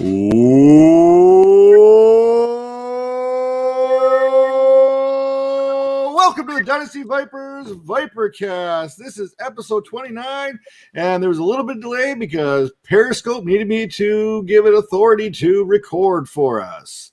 Welcome to the Dynasty Vipers ViperCast. This is episode 29, and there was a little bit of delay because Periscope needed me to give it authority to record for us.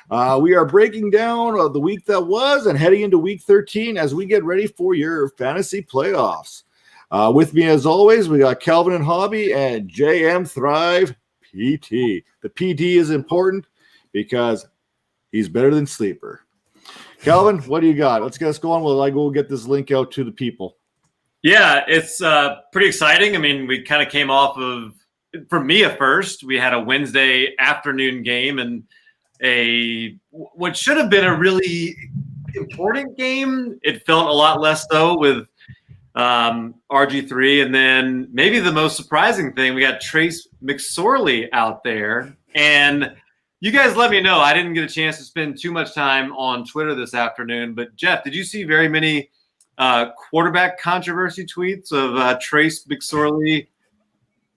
We are breaking down the week that was and heading into week 13 as we get ready for your fantasy playoffs. With me, as always, we got Calvin and Hobby and JM Thrive PT. The PT is important because he's better than Sleeper. Calvin, what do you got? Let's get us going while I go get this link out to the people. Yeah, it's pretty exciting. I mean, we kind of came off of, for me at first, we had a Wednesday afternoon game and what should have been a really important game. It felt a lot less so with RG3. And then maybe the most surprising thing, we got Trace McSorley out there. And you guys let me know. I didn't get a chance to spend too much time on Twitter this afternoon. But, Jeff, did you see very many quarterback controversy tweets of Trace McSorley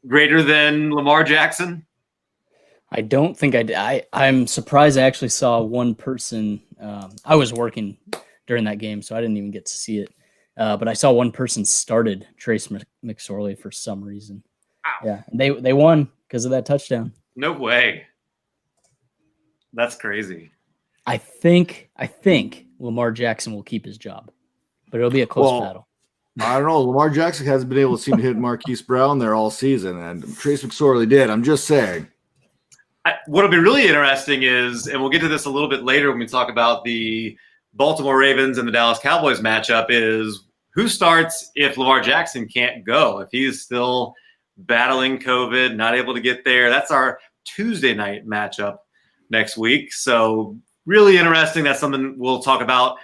greater than Lamar Jackson? I don't think I did. I'm surprised I actually saw one person. I was working during that game, so I didn't even get to see it. But I saw one person started Trace McSorley for some reason. Wow. Yeah, they won because of that touchdown. No way. That's crazy. I think Lamar Jackson will keep his job, but it'll be a close battle. I don't know. Lamar Jackson hasn't been able to seem to hit Marquise Brown there all season, and Trace McSorley did. I'm just saying. What'll be really interesting is, and we'll get to this a little bit later when we talk about the Baltimore Ravens and the Dallas Cowboys matchup, is who starts if Lamar Jackson can't go, if he's still battling COVID, not able to get there. That's our Tuesday night matchup next week. So really interesting. That's something we'll talk about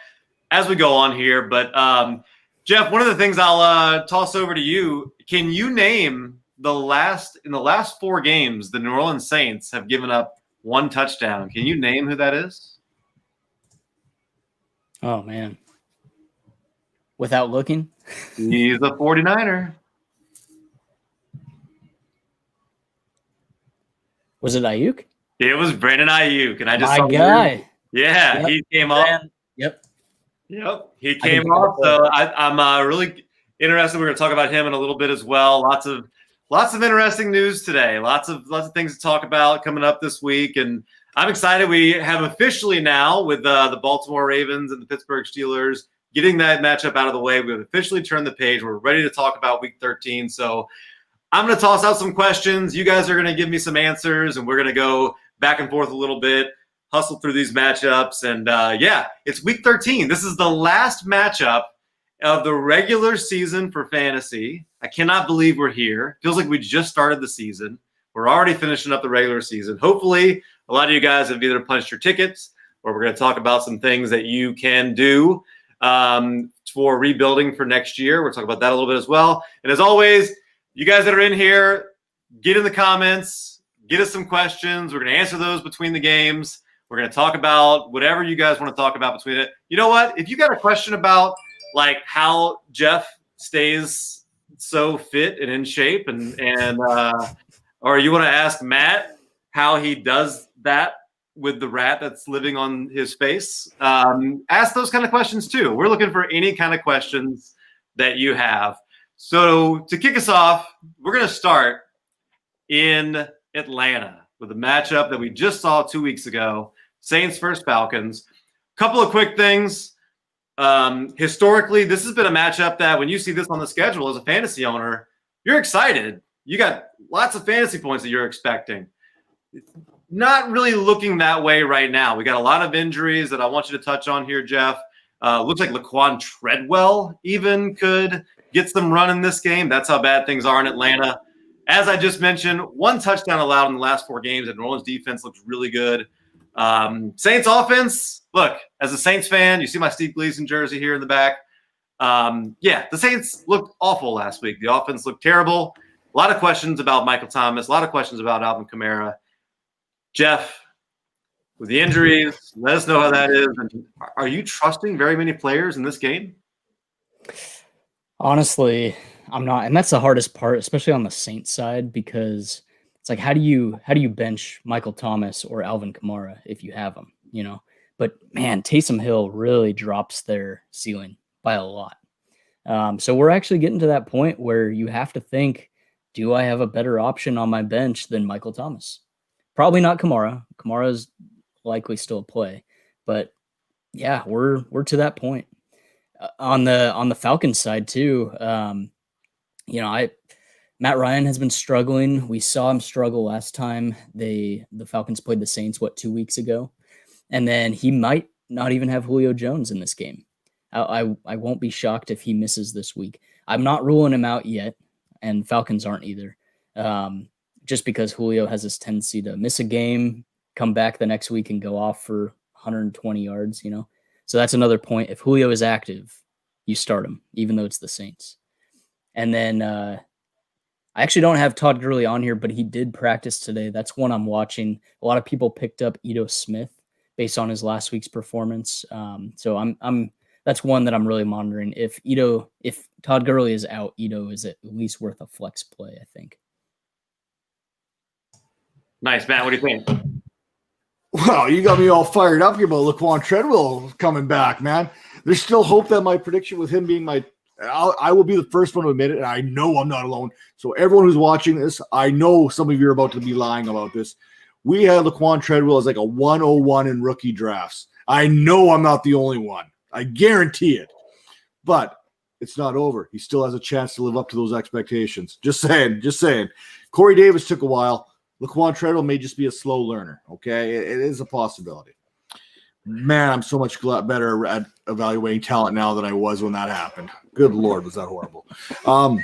as we go on here. But Jeff, one of the things I'll toss over to you, can you name in the last 4 games, the New Orleans Saints have given up 1 touchdown. Can you name who that is? Oh, man. Without looking? He's a 49er. Was it Ayuk? It was Brandon Ayuk. And I just My guy. Yeah, yep. He came up. Yep. He came up. So I'm really interested. We're going to talk about him in a little bit as well. Lots of interesting news today. Lots of things to talk about coming up this week. And I'm excited. We have officially now, with the Baltimore Ravens and the Pittsburgh Steelers getting that matchup out of the way, we've officially turned the page. We're ready to talk about Week 13. So I'm going to toss out some questions. You guys are going to give me some answers, and we're going to go back and forth a little bit, hustle through these matchups. And, it's Week 13. This is the last matchup of the regular season for fantasy. I cannot believe we're here. Feels like we just started the season. We're already finishing up the regular season. Hopefully, a lot of you guys have either punched your tickets, or we're going to talk about some things that you can do for rebuilding for next year. We'll talk about that a little bit as well. And as always, you guys that are in here, get in the comments, get us some questions. We're going to answer those between the games. We're going to talk about whatever you guys want to talk about between it. You know what? If you got a question about like how Jeff stays so fit and in shape, and or you want to ask Matt how he does that with the rat that's living on his face, ask those kind of questions too. We're looking for any kind of questions that you have. So to kick us off, we're going to start in Atlanta with a matchup that we just saw 2 weeks ago, Saints versus Falcons. Couple of quick things. Historically, this has been a matchup that when you see this on the schedule as a fantasy owner, you're excited. You got lots of fantasy points that you're expecting. Not really looking that way right now. We got a lot of injuries that I want you to touch on here, Jeff. Looks like Laquan Treadwell even could get some run in this game. That's how bad things are in Atlanta. As I just mentioned, 1 touchdown allowed in the last 4 games, and New Orleans defense looks really good. Saints offense, look, as a Saints fan, you see my Steve Gleason jersey here in the back. The Saints looked awful last week. The offense looked terrible. A lot of questions about Michael Thomas, a lot of questions about Alvin Kamara. Jeff, with the injuries, let us know how that is. And are you trusting very many players in this game? Honestly, I'm not. And that's the hardest part, especially on the Saints side, because it's like how do you bench Michael Thomas or Alvin Kamara if you have them, you know? But man, Taysom Hill really drops their ceiling by a lot. So we're actually getting to that point where you have to think, do I have a better option on my bench than Michael Thomas? Probably not Kamara. Kamara's likely still a play, but yeah, we're to that point. On the Falcons side too, Matt Ryan has been struggling. We saw him struggle last time the Falcons played the Saints 2 weeks ago, and then he might not even have Julio Jones in this game. I won't be shocked if he misses this week. I'm not ruling him out yet, and Falcons aren't either. Just because Julio has this tendency to miss a game, come back the next week and go off for 120 yards, you know? So that's another point. If Julio is active, you start him, even though it's the Saints. And then I actually don't have Todd Gurley on here, but he did practice today. That's one I'm watching. A lot of people picked up Ito Smith based on his last week's performance. So that's one that I'm really monitoring. If Todd Gurley is out, Ito is at least worth a flex play, I think. Nice, Matt. What do you think? Well, you got me all fired up here about Laquan Treadwell coming back, man. There's still hope that my prediction with him being I will be the first one to admit it, and I know I'm not alone. So everyone who's watching this, I know some of you are about to be lying about this. We had Laquan Treadwell as like a 101 in rookie drafts. I know I'm not the only one. I guarantee it. But it's not over. He still has a chance to live up to those expectations. Just saying. Corey Davis took a while. Laquan Treadwell may just be a slow learner, okay? It is a possibility. Man, I'm so much better at evaluating talent now than I was when that happened. Good Lord, was that horrible. Man,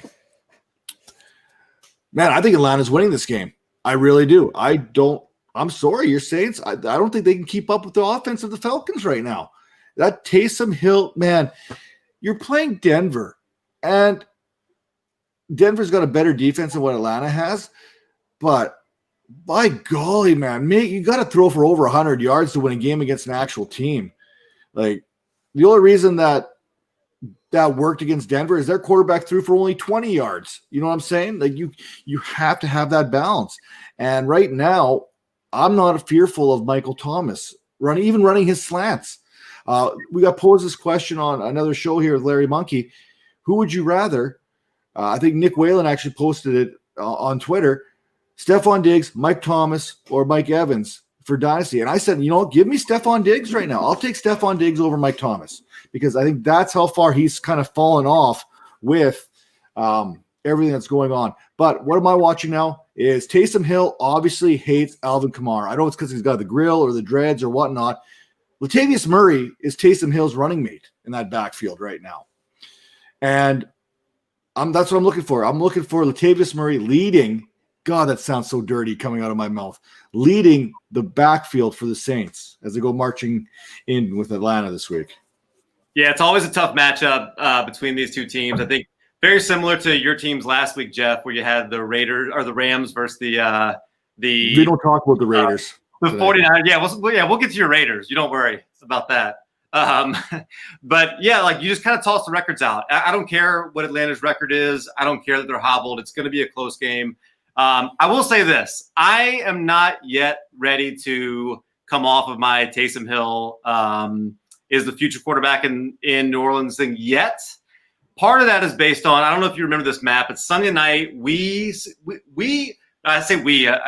I think Atlanta's winning this game. I really do. I'm sorry, your Saints. I don't think they can keep up with the offense of the Falcons right now. That Taysom Hill, man, you're playing Denver, and Denver's got a better defense than what Atlanta has, but by golly, man, you got to throw for over 100 yards to win a game against an actual team. Like, the only reason that worked against Denver is their quarterback threw for only 20 yards. You know what I'm saying? Like, you have to have that balance. And right now, I'm not fearful of Michael Thomas running his slants. We got posed this question on another show here with Larry Monkey. Who would you rather? I think Nick Whalen actually posted it on Twitter. Stephon Diggs, Mike Thomas, or Mike Evans for Dynasty. And I said, give me Stephon Diggs right now. I'll take Stephon Diggs over Mike Thomas because I think that's how far he's kind of fallen off with everything that's going on. But what am I watching now is Taysom Hill obviously hates Alvin Kamara. I know it's because he's got the grill or the dreads or whatnot. Latavius Murray is Taysom Hill's running mate in that backfield right now. And that's what I'm looking for. I'm looking for Latavius Murray leading. God, that sounds so dirty coming out of my mouth. Leading the backfield for the Saints as they go marching in with Atlanta this week. Yeah, it's always a tough matchup between these two teams. I think very similar to your teams last week, Jeff, where you had the Raiders or the Rams versus the. We don't talk about the Raiders. The 49ers. Yeah, we'll get to your Raiders. You don't worry about that. But yeah, like you just kind of toss the records out. I don't care what Atlanta's record is. I don't care that they're hobbled. It's going to be a close game. I will say this. I am not yet ready to come off of my Taysom Hill is the future quarterback in New Orleans thing yet. Part of that is based on, I don't know if you remember this, Matt, but Sunday night, I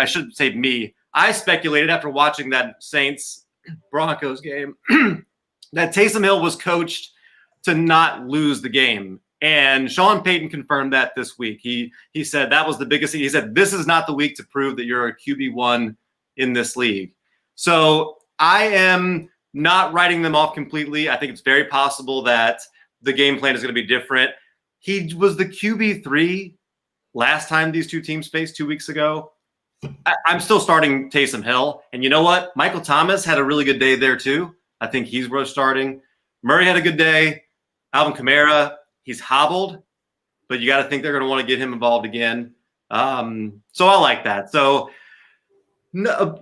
should say me. I speculated after watching that Saints-Broncos game that Taysom Hill was coached to not lose the game. And Sean Payton confirmed that this week. He said that was the biggest thing. He said, this is not the week to prove that you're a QB1 in this league. So I am not writing them off completely. I think it's very possible that the game plan is going to be different. He was the QB3 last time these two teams faced 2 weeks ago. I'm still starting Taysom Hill. And you know what? Michael Thomas had a really good day there too. I think he's worth starting. Murray had a good day. Alvin Kamara, he's hobbled, but you got to think they're going to want to get him involved again. So I like that. So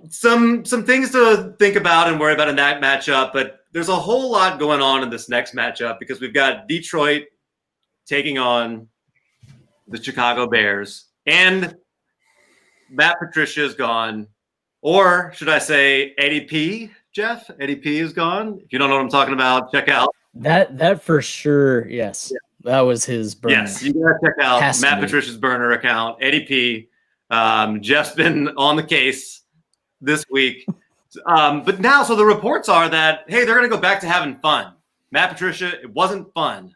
some things to think about and worry about in that matchup, but there's a whole lot going on in this next matchup because we've got Detroit taking on the Chicago Bears. And Matt Patricia is gone, or should I say ADP, Jeff? ADP is gone. If you don't know what I'm talking about, check out. That for sure, yes. Yeah. That was his burner. Yes, you gotta check out Matt Patricia's burner account, ADP. Jeff's been on the case this week. But now, so the reports are that, hey, they're going to go back to having fun. Matt Patricia, it wasn't fun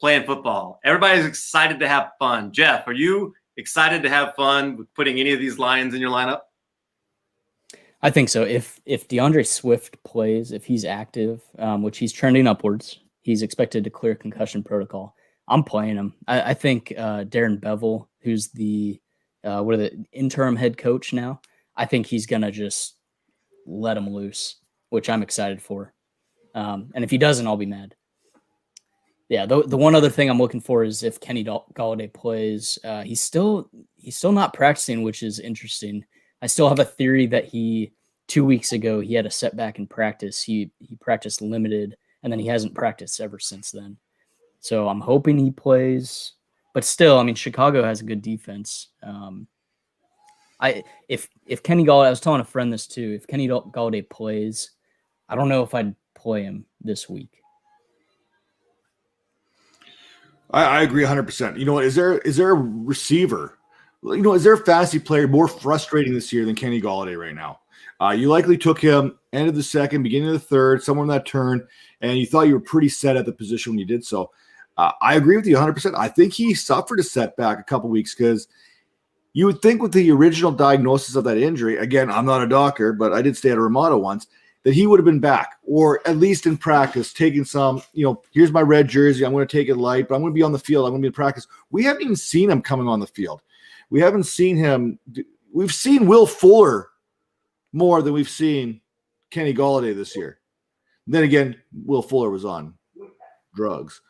playing football. Everybody's excited to have fun. Jeff, are you excited to have fun with putting any of these Lions in your lineup? I think so. If DeAndre Swift plays, if he's active, which he's trending upwards, he's expected to clear concussion protocol. I'm playing him. I think Darren Bevel, who's the interim head coach now, I think he's going to just let him loose, which I'm excited for. And if he doesn't, I'll be mad. Yeah, the one other thing I'm looking for is if Kenny Golladay plays. He's still not practicing, which is interesting. I still have a theory that 2 weeks ago he had a setback in practice. He practiced limited, and then he hasn't practiced ever since then. So I'm hoping he plays, but still, I mean, Chicago has a good defense. If Kenny Golladay, I was telling a friend this too. If Kenny Golladay plays, I don't know if I'd play him this week. I agree 100%. You know what? Is there a receiver? You know, is there a fantasy player more frustrating this year than Kenny Golladay right now? You likely took him end of the second, beginning of the third, somewhere in that turn, and you thought you were pretty set at the position when you did so. I agree with you 100%. I think he suffered a setback a couple weeks because you would think with the original diagnosis of that injury, again, I'm not a doctor, but I did stay at a Ramada once, that he would have been back, or at least in practice, taking some, here's my red jersey, I'm going to take it light, but I'm going to be on the field, I'm going to be in practice. We haven't even seen him coming on the field. We haven't seen him. We've seen Will Fuller more than we've seen Kenny Golladay this year. Then again, Will Fuller was on drugs.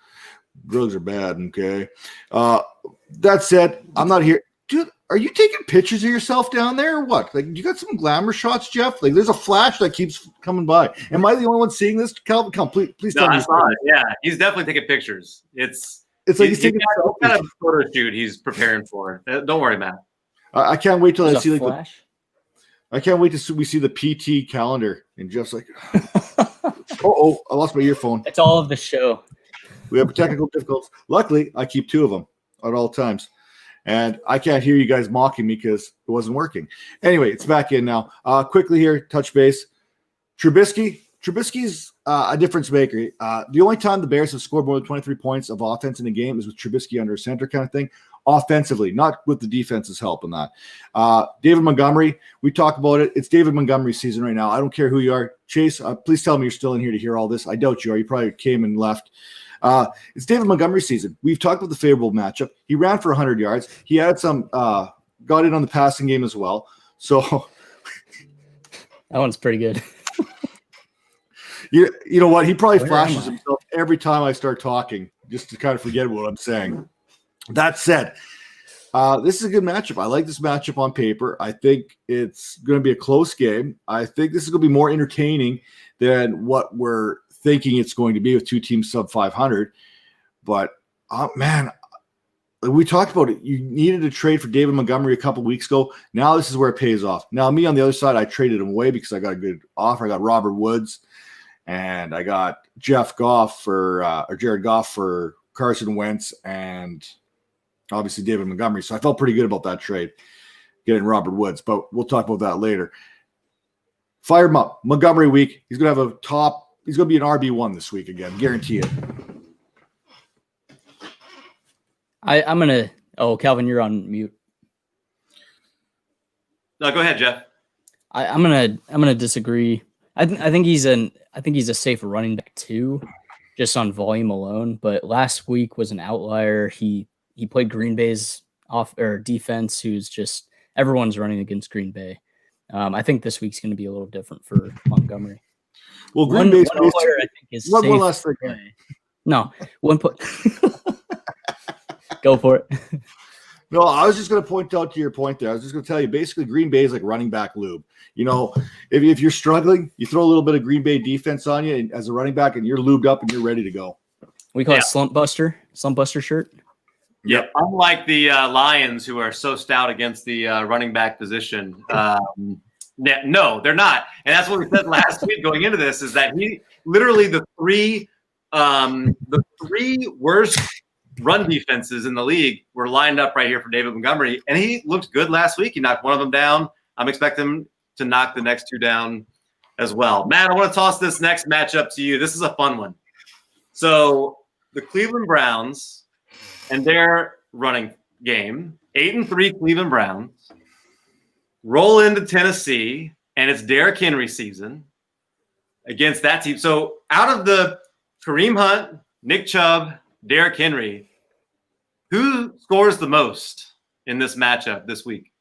Drugs are bad, okay? That said, I'm not here. Dude, are you taking pictures of yourself down there or what? Like, you got some glamour shots, Jeff? Like, there's a flash that keeps coming by. Am I the only one seeing this? Calvin, come, please tell me. I saw it. Yeah, he's definitely taking pictures. It's like he's taking a kind of photo shoot he's preparing for. Don't worry, Matt. I can't wait till I see flash. I can't wait to we see the PT calendar. And Jeff's like, I lost my earphone. It's all of the show. We have technical difficulties. Luckily, I keep two of them at all times. And I can't hear you guys mocking me because it wasn't working. Anyway, it's back in now. Quickly here, touch base. Trubisky's a difference maker. The only time the Bears have scored more than 23 points of offense in a game is with Trubisky under center kind of thing. Offensively, not with the defense's help in that. David Montgomery, we talk about it. It's David Montgomery season right now. I don't care who you are. Chase, please tell me you're still in here to hear all this. I doubt you are. You probably came and left. It's David Montgomery season. We've talked about the favorable matchup. He ran for 100 yards. He had some got in on the passing game as well. So that one's pretty good. You know what? He probably flashes himself every time I start talking just to kind of forget what I'm saying. That said, this is a good matchup. I like this matchup on paper. I think it's going to be a close game. I think this is going to be more entertaining than what we're thinking it's going to be with two teams sub 500. But, man, we talked about it. You needed to trade for David Montgomery a couple weeks ago. Now this is where it pays off. Now, me on the other side, I traded him away because I got a good offer. I got Robert Woods, and I got Jared Goff for Carson Wentz and obviously David Montgomery. So I felt pretty good about that trade, getting Robert Woods. But we'll talk about that later. Fire him up. Montgomery week. He's going to have he's going to be an RB1 this week again. Guarantee it. I'm going to – Calvin, you're on mute. No, go ahead, Jeff. I'm gonna disagree. I think he's a safe running back too, just on volume alone. But last week was an outlier. He played Green Bay's defense, who's just everyone's running against Green Bay. I think this week's going to be a little different for Montgomery. Well, Green Bay's one player I think is one safe. last thing. No, one put. Go for it. No, I was just going to point out to your point there. I was just going to tell you, basically, Green Bay is like running back lube. You know, if you're struggling, you throw a little bit of Green Bay defense on you as a running back, and you're lubed up and you're ready to go. We call it slump buster shirt. Yep. Unlike the Lions, who are so stout against the running back position. No, they're not. And that's what we said last week going into this, is that he literally the three worst run defenses in the league were lined up right here for David Montgomery. And he looked good last week. He knocked one of them down. I'm expecting him to knock the next two down as well. Matt, I want to toss this next matchup to you. This is a fun one. So the Cleveland Browns and their running game, 8-3 Cleveland Browns, roll into Tennessee, and it's Derrick Henry season against that team. So out of the Kareem Hunt, Nick Chubb, Derrick Henry, who scores the most in this matchup this week?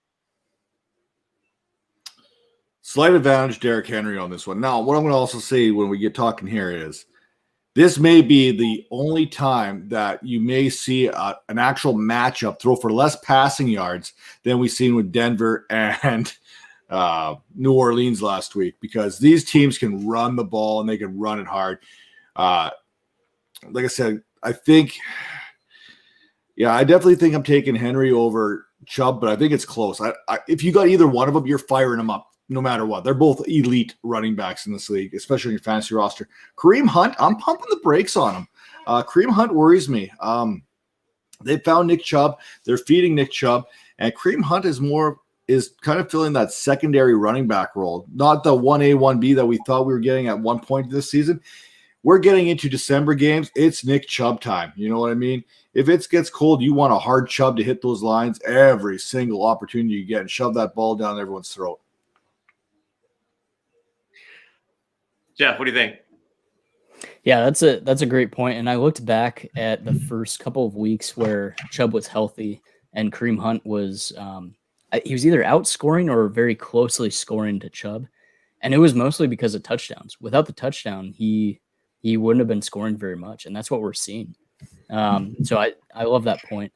Slight advantage Derrick Henry on this one. Now, what I'm going to also say when we get talking here is this may be the only time that you may see an actual matchup throw for less passing yards than we've seen with Denver and New Orleans last week, because these teams can run the ball and they can run it hard. Like I said, I definitely think I'm taking Henry over Chubb, but I think it's close. If you got either one of them, you're firing them up no matter what. They're both elite running backs in this league, especially in your fantasy roster. Kareem Hunt, I'm pumping the brakes on him. Kareem Hunt worries me. They found Nick Chubb. They're feeding Nick Chubb, and Kareem Hunt is kind of filling that secondary running back role, not the 1A, 1B that we thought we were getting at one point this season. We're getting into December games. It's Nick Chubb time. You know what I mean? If it gets cold, you want a hard Chubb to hit those lines every single opportunity you get and shove that ball down everyone's throat. Jeff, what do you think? Yeah, that's a great point. And I looked back at the first couple of weeks where Chubb was healthy and Kareem Hunt was he was either outscoring or very closely scoring to Chubb, and it was mostly because of touchdowns. Without the touchdown, he wouldn't have been scoring very much, and that's what we're seeing. So I love that point.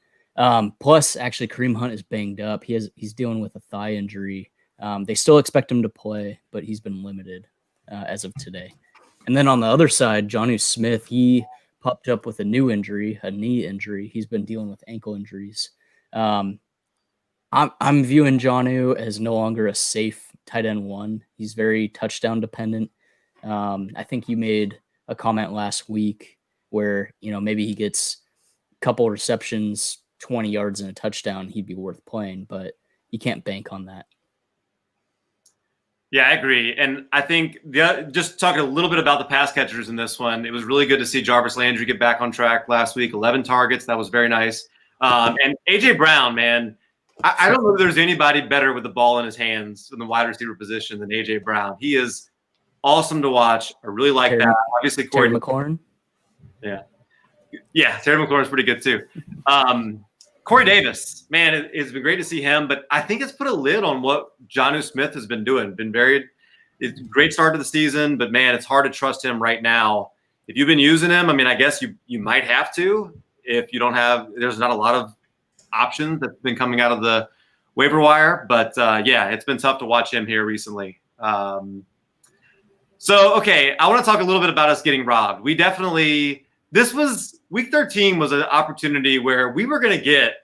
Plus, actually, Kareem Hunt is banged up. He's dealing with a thigh injury. They still expect him to play, but he's been limited as of today. And then on the other side, Jonnu Smith, he popped up with a new injury, a knee injury. He's been dealing with ankle injuries. I'm viewing Jonnu as no longer a safe tight end one. He's very touchdown dependent. I think you made a comment last week where, maybe he gets a couple receptions, 20 yards and a touchdown, he'd be worth playing, but you can't bank on that. Yeah, I agree. And I think just talking a little bit about the pass catchers in this one, it was really good to see Jarvis Landry get back on track last week, 11 targets. That was very nice. And A.J. Brown, man, I don't know if there's anybody better with the ball in his hands in the wide receiver position than A.J. Brown. He is awesome to watch. I really like that. Obviously, Terry McLaurin. Yeah, Terry McLaurin's pretty good too. Corey Davis, man, it's been great to see him, but I think it's put a lid on what Jonnu Smith has been doing. It's a great start to the season, but man, it's hard to trust him right now. If you've been using him, I mean, I guess you might have to. If you don't have, there's not a lot of options that's been coming out of the waiver wire, but yeah, it's been tough to watch him here recently. Okay, I want to talk a little bit about us getting robbed. This was week 13 was an opportunity where we were going to get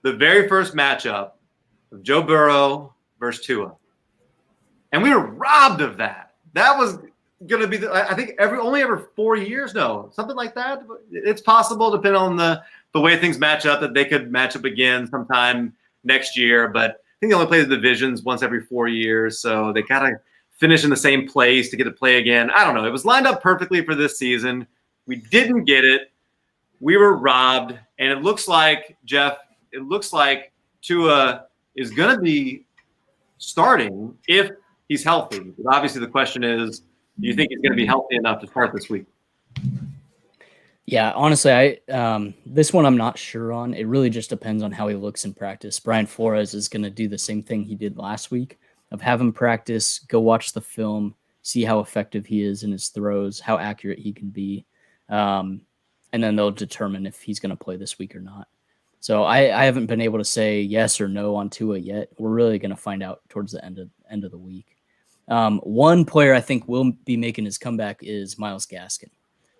the very first matchup of Joe Burrow versus Tua. And we were robbed of that. That was going to be, I think, only every 4 years, something like that. It's possible, depending on the way things match up, that they could match up again sometime next year. But I think they only play the divisions once every 4 years. So they got to finish in the same place to get to play again. I don't know. It was lined up perfectly for this season. We didn't get it. We were robbed. And it looks like, Jeff, Tua is going to be starting if he's healthy. But obviously the question is, do you think he's going to be healthy enough to start this week? Yeah, honestly, this one I'm not sure on. It really just depends on how he looks in practice. Brian Flores is going to do the same thing he did last week of have him practice, go watch the film, see how effective he is in his throws, how accurate he can be. And then they'll determine if he's going to play this week or not. So I haven't been able to say yes or no on Tua yet. We're really going to find out towards the end of the week. One player I think will be making his comeback is Myles Gaskin.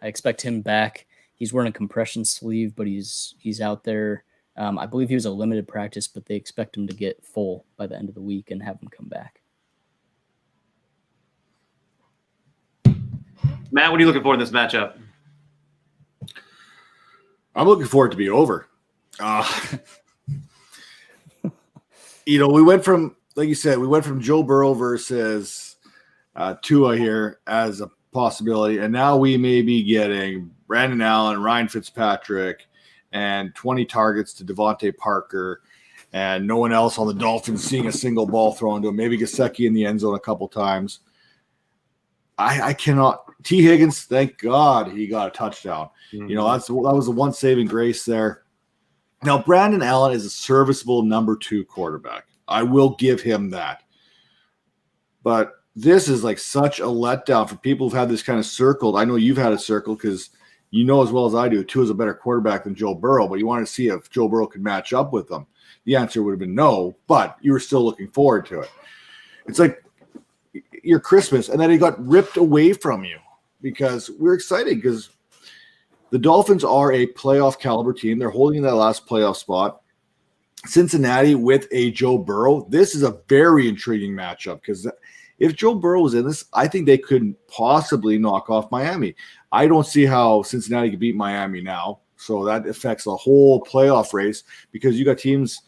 I expect him back. He's wearing a compression sleeve, but he's out there. I believe he was a limited practice, but they expect him to get full by the end of the week and have him come back. Matt, what are you looking for in this matchup? I'm looking for it to be over. We went from, like you said, Joe Burrow versus Tua here as a possibility, and now we may be getting Brandon Allen, Ryan Fitzpatrick, and 20 targets to Devontae Parker, and no one else on the Dolphins seeing a single ball thrown to him. Maybe Gesicki in the end zone a couple times. I cannot. T. Higgins, thank God he got a touchdown. Mm-hmm. That was the one saving grace there. Now, Brandon Allen is a serviceable number 2 quarterback. I will give him that. But this is like such a letdown for people who've had this kind of circled. I know you've had it circled because you know as well as I do, Tua is a better quarterback than Joe Burrow, but you wanted to see if Joe Burrow could match up with them. The answer would have been no, but you were still looking forward to it. It's like your Christmas, and then it got ripped away from you because we're excited because the Dolphins are a playoff caliber team. They're holding that last playoff spot. Cincinnati with a Joe Burrow. This is a very intriguing matchup because if Joe Burrow was in this, I think they could possibly knock off Miami. I don't see how Cincinnati could beat Miami now. So that affects the whole playoff race because you got teams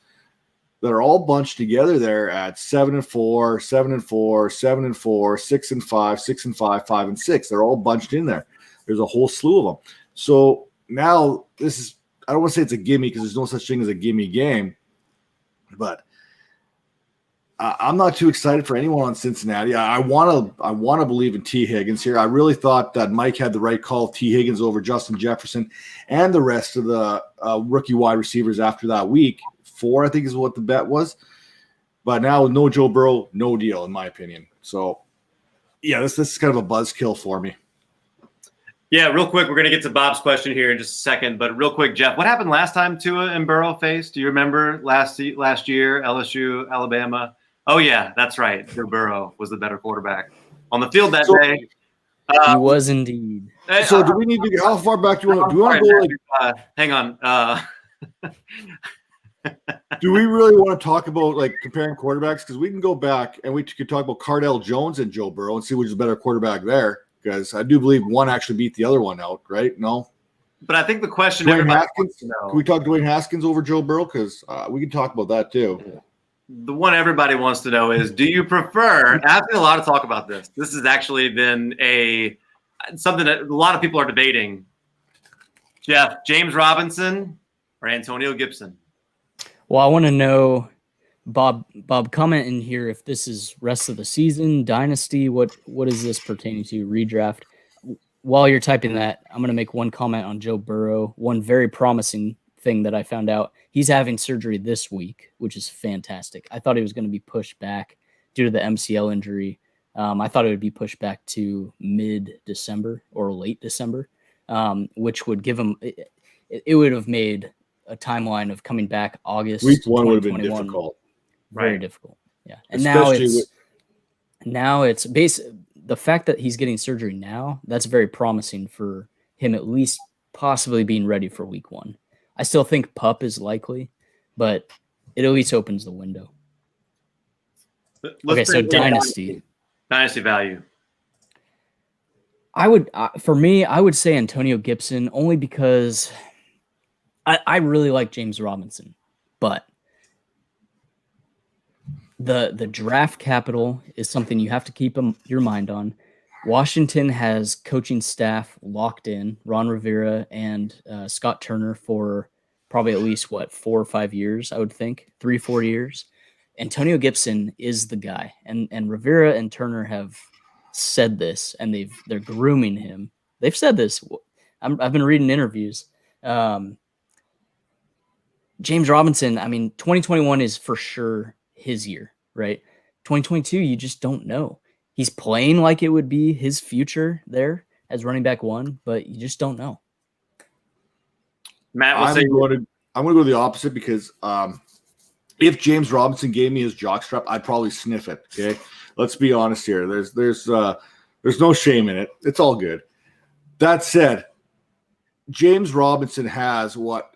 that are all bunched together there at 7-4, 7-4, 7-4, 6-5, 6-5, 5-6. They're all bunched in there. There's a whole slew of them. So now this is, I don't want to say it's a gimme because there's no such thing as a gimme game, but I'm not too excited for anyone on Cincinnati. I want to believe in T. Higgins here. I really thought that Mike had the right call, T. Higgins over Justin Jefferson and the rest of the rookie wide receivers after that week. 4, I think, is what the bet was. But now no Joe Burrow, no deal, in my opinion. So, yeah, this is kind of a buzzkill for me. Yeah, real quick, we're going to get to Bob's question here in just a second. But real quick, Jeff, what happened last time Tua and Burrow faced? Do you remember last year, LSU, Alabama? Oh, yeah, that's right. Joe Burrow was the better quarterback on the field that day. He was indeed. So do we need to – how far back do you want to go? Hang on. Do we really want to talk about like comparing quarterbacks? Because we can go back and we could talk about Cardell Jones and Joe Burrow and see which is a better quarterback there. Because I do believe one actually beat the other one out, right? No, but I think the question Dwayne Haskins. Can we talk Dwayne Haskins over Joe Burrow? Because we can talk about that too. The one everybody wants to know is: do you prefer? I've seen a lot of talk about this. This has actually been something that a lot of people are debating. Jeff, James Robinson or Antonio Gibson? Well, I want to know, Bob, comment in here if this is rest of the season, dynasty, what is this pertaining to, redraft? While you're typing that, I'm going to make one comment on Joe Burrow. One very promising thing that I found out, he's having surgery this week, which is fantastic. I thought he was going to be pushed back due to the MCL injury. I thought it would be pushed back to mid-December or late December, which would give him it would have made a timeline of coming back August. Week 1 would have been difficult. Very difficult. Yeah. And now it's the fact that he's getting surgery now, that's very promising for him at least possibly being ready for week 1. I still think PUP is likely, but it at least opens the window. Okay, so dynasty value. I would say Antonio Gibson only because I really like James Robinson, but the draft capital is something you have to keep your mind on. Washington has coaching staff locked in, Ron Rivera and Scott Turner for probably at least 4 or 5 years, I would think, 3-4 years. Antonio Gibson is the guy, and Rivera and Turner have said this, and they're grooming him. They've said this. I've been reading interviews. James Robinson, I mean, 2021 is for sure his year, right? 2022, you just don't know. He's playing like it would be his future there as running back 1, but you just don't know. Matt, I'm going to go the opposite because if James Robinson gave me his jockstrap, I'd probably sniff it. Okay, let's be honest here. There's no shame in it. It's all good. That said, James Robinson has what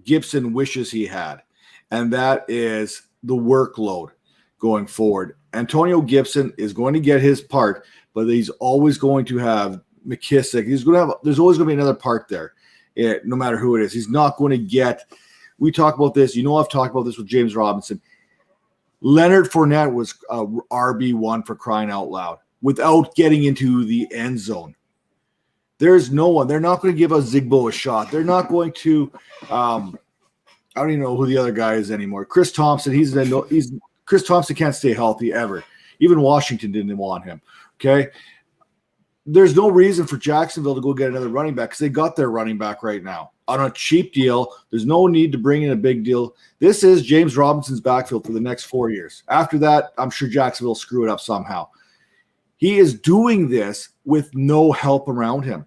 Gibson wishes he had, and that is the workload going forward. Antonio Gibson is going to get his part, but he's always going to have McKissick. There's always going to be another part there, no matter who it is. He's not going to get. We talk about this. I've talked about this with James Robinson. Leonard Fournette was RB1 for crying out loud without getting into the end zone. There's no one. They're not going to give Zigbo a shot. They're not going to. I don't even know who the other guy is anymore. Chris Thompson. Chris Thompson can't stay healthy ever. Even Washington didn't want him. Okay. There's no reason for Jacksonville to go get another running back because they got their running back right now on a cheap deal. There's no need to bring in a big deal. This is James Robinson's backfield for the next 4 years. After that, I'm sure Jacksonville will screw it up somehow. He is doing this with no help around him.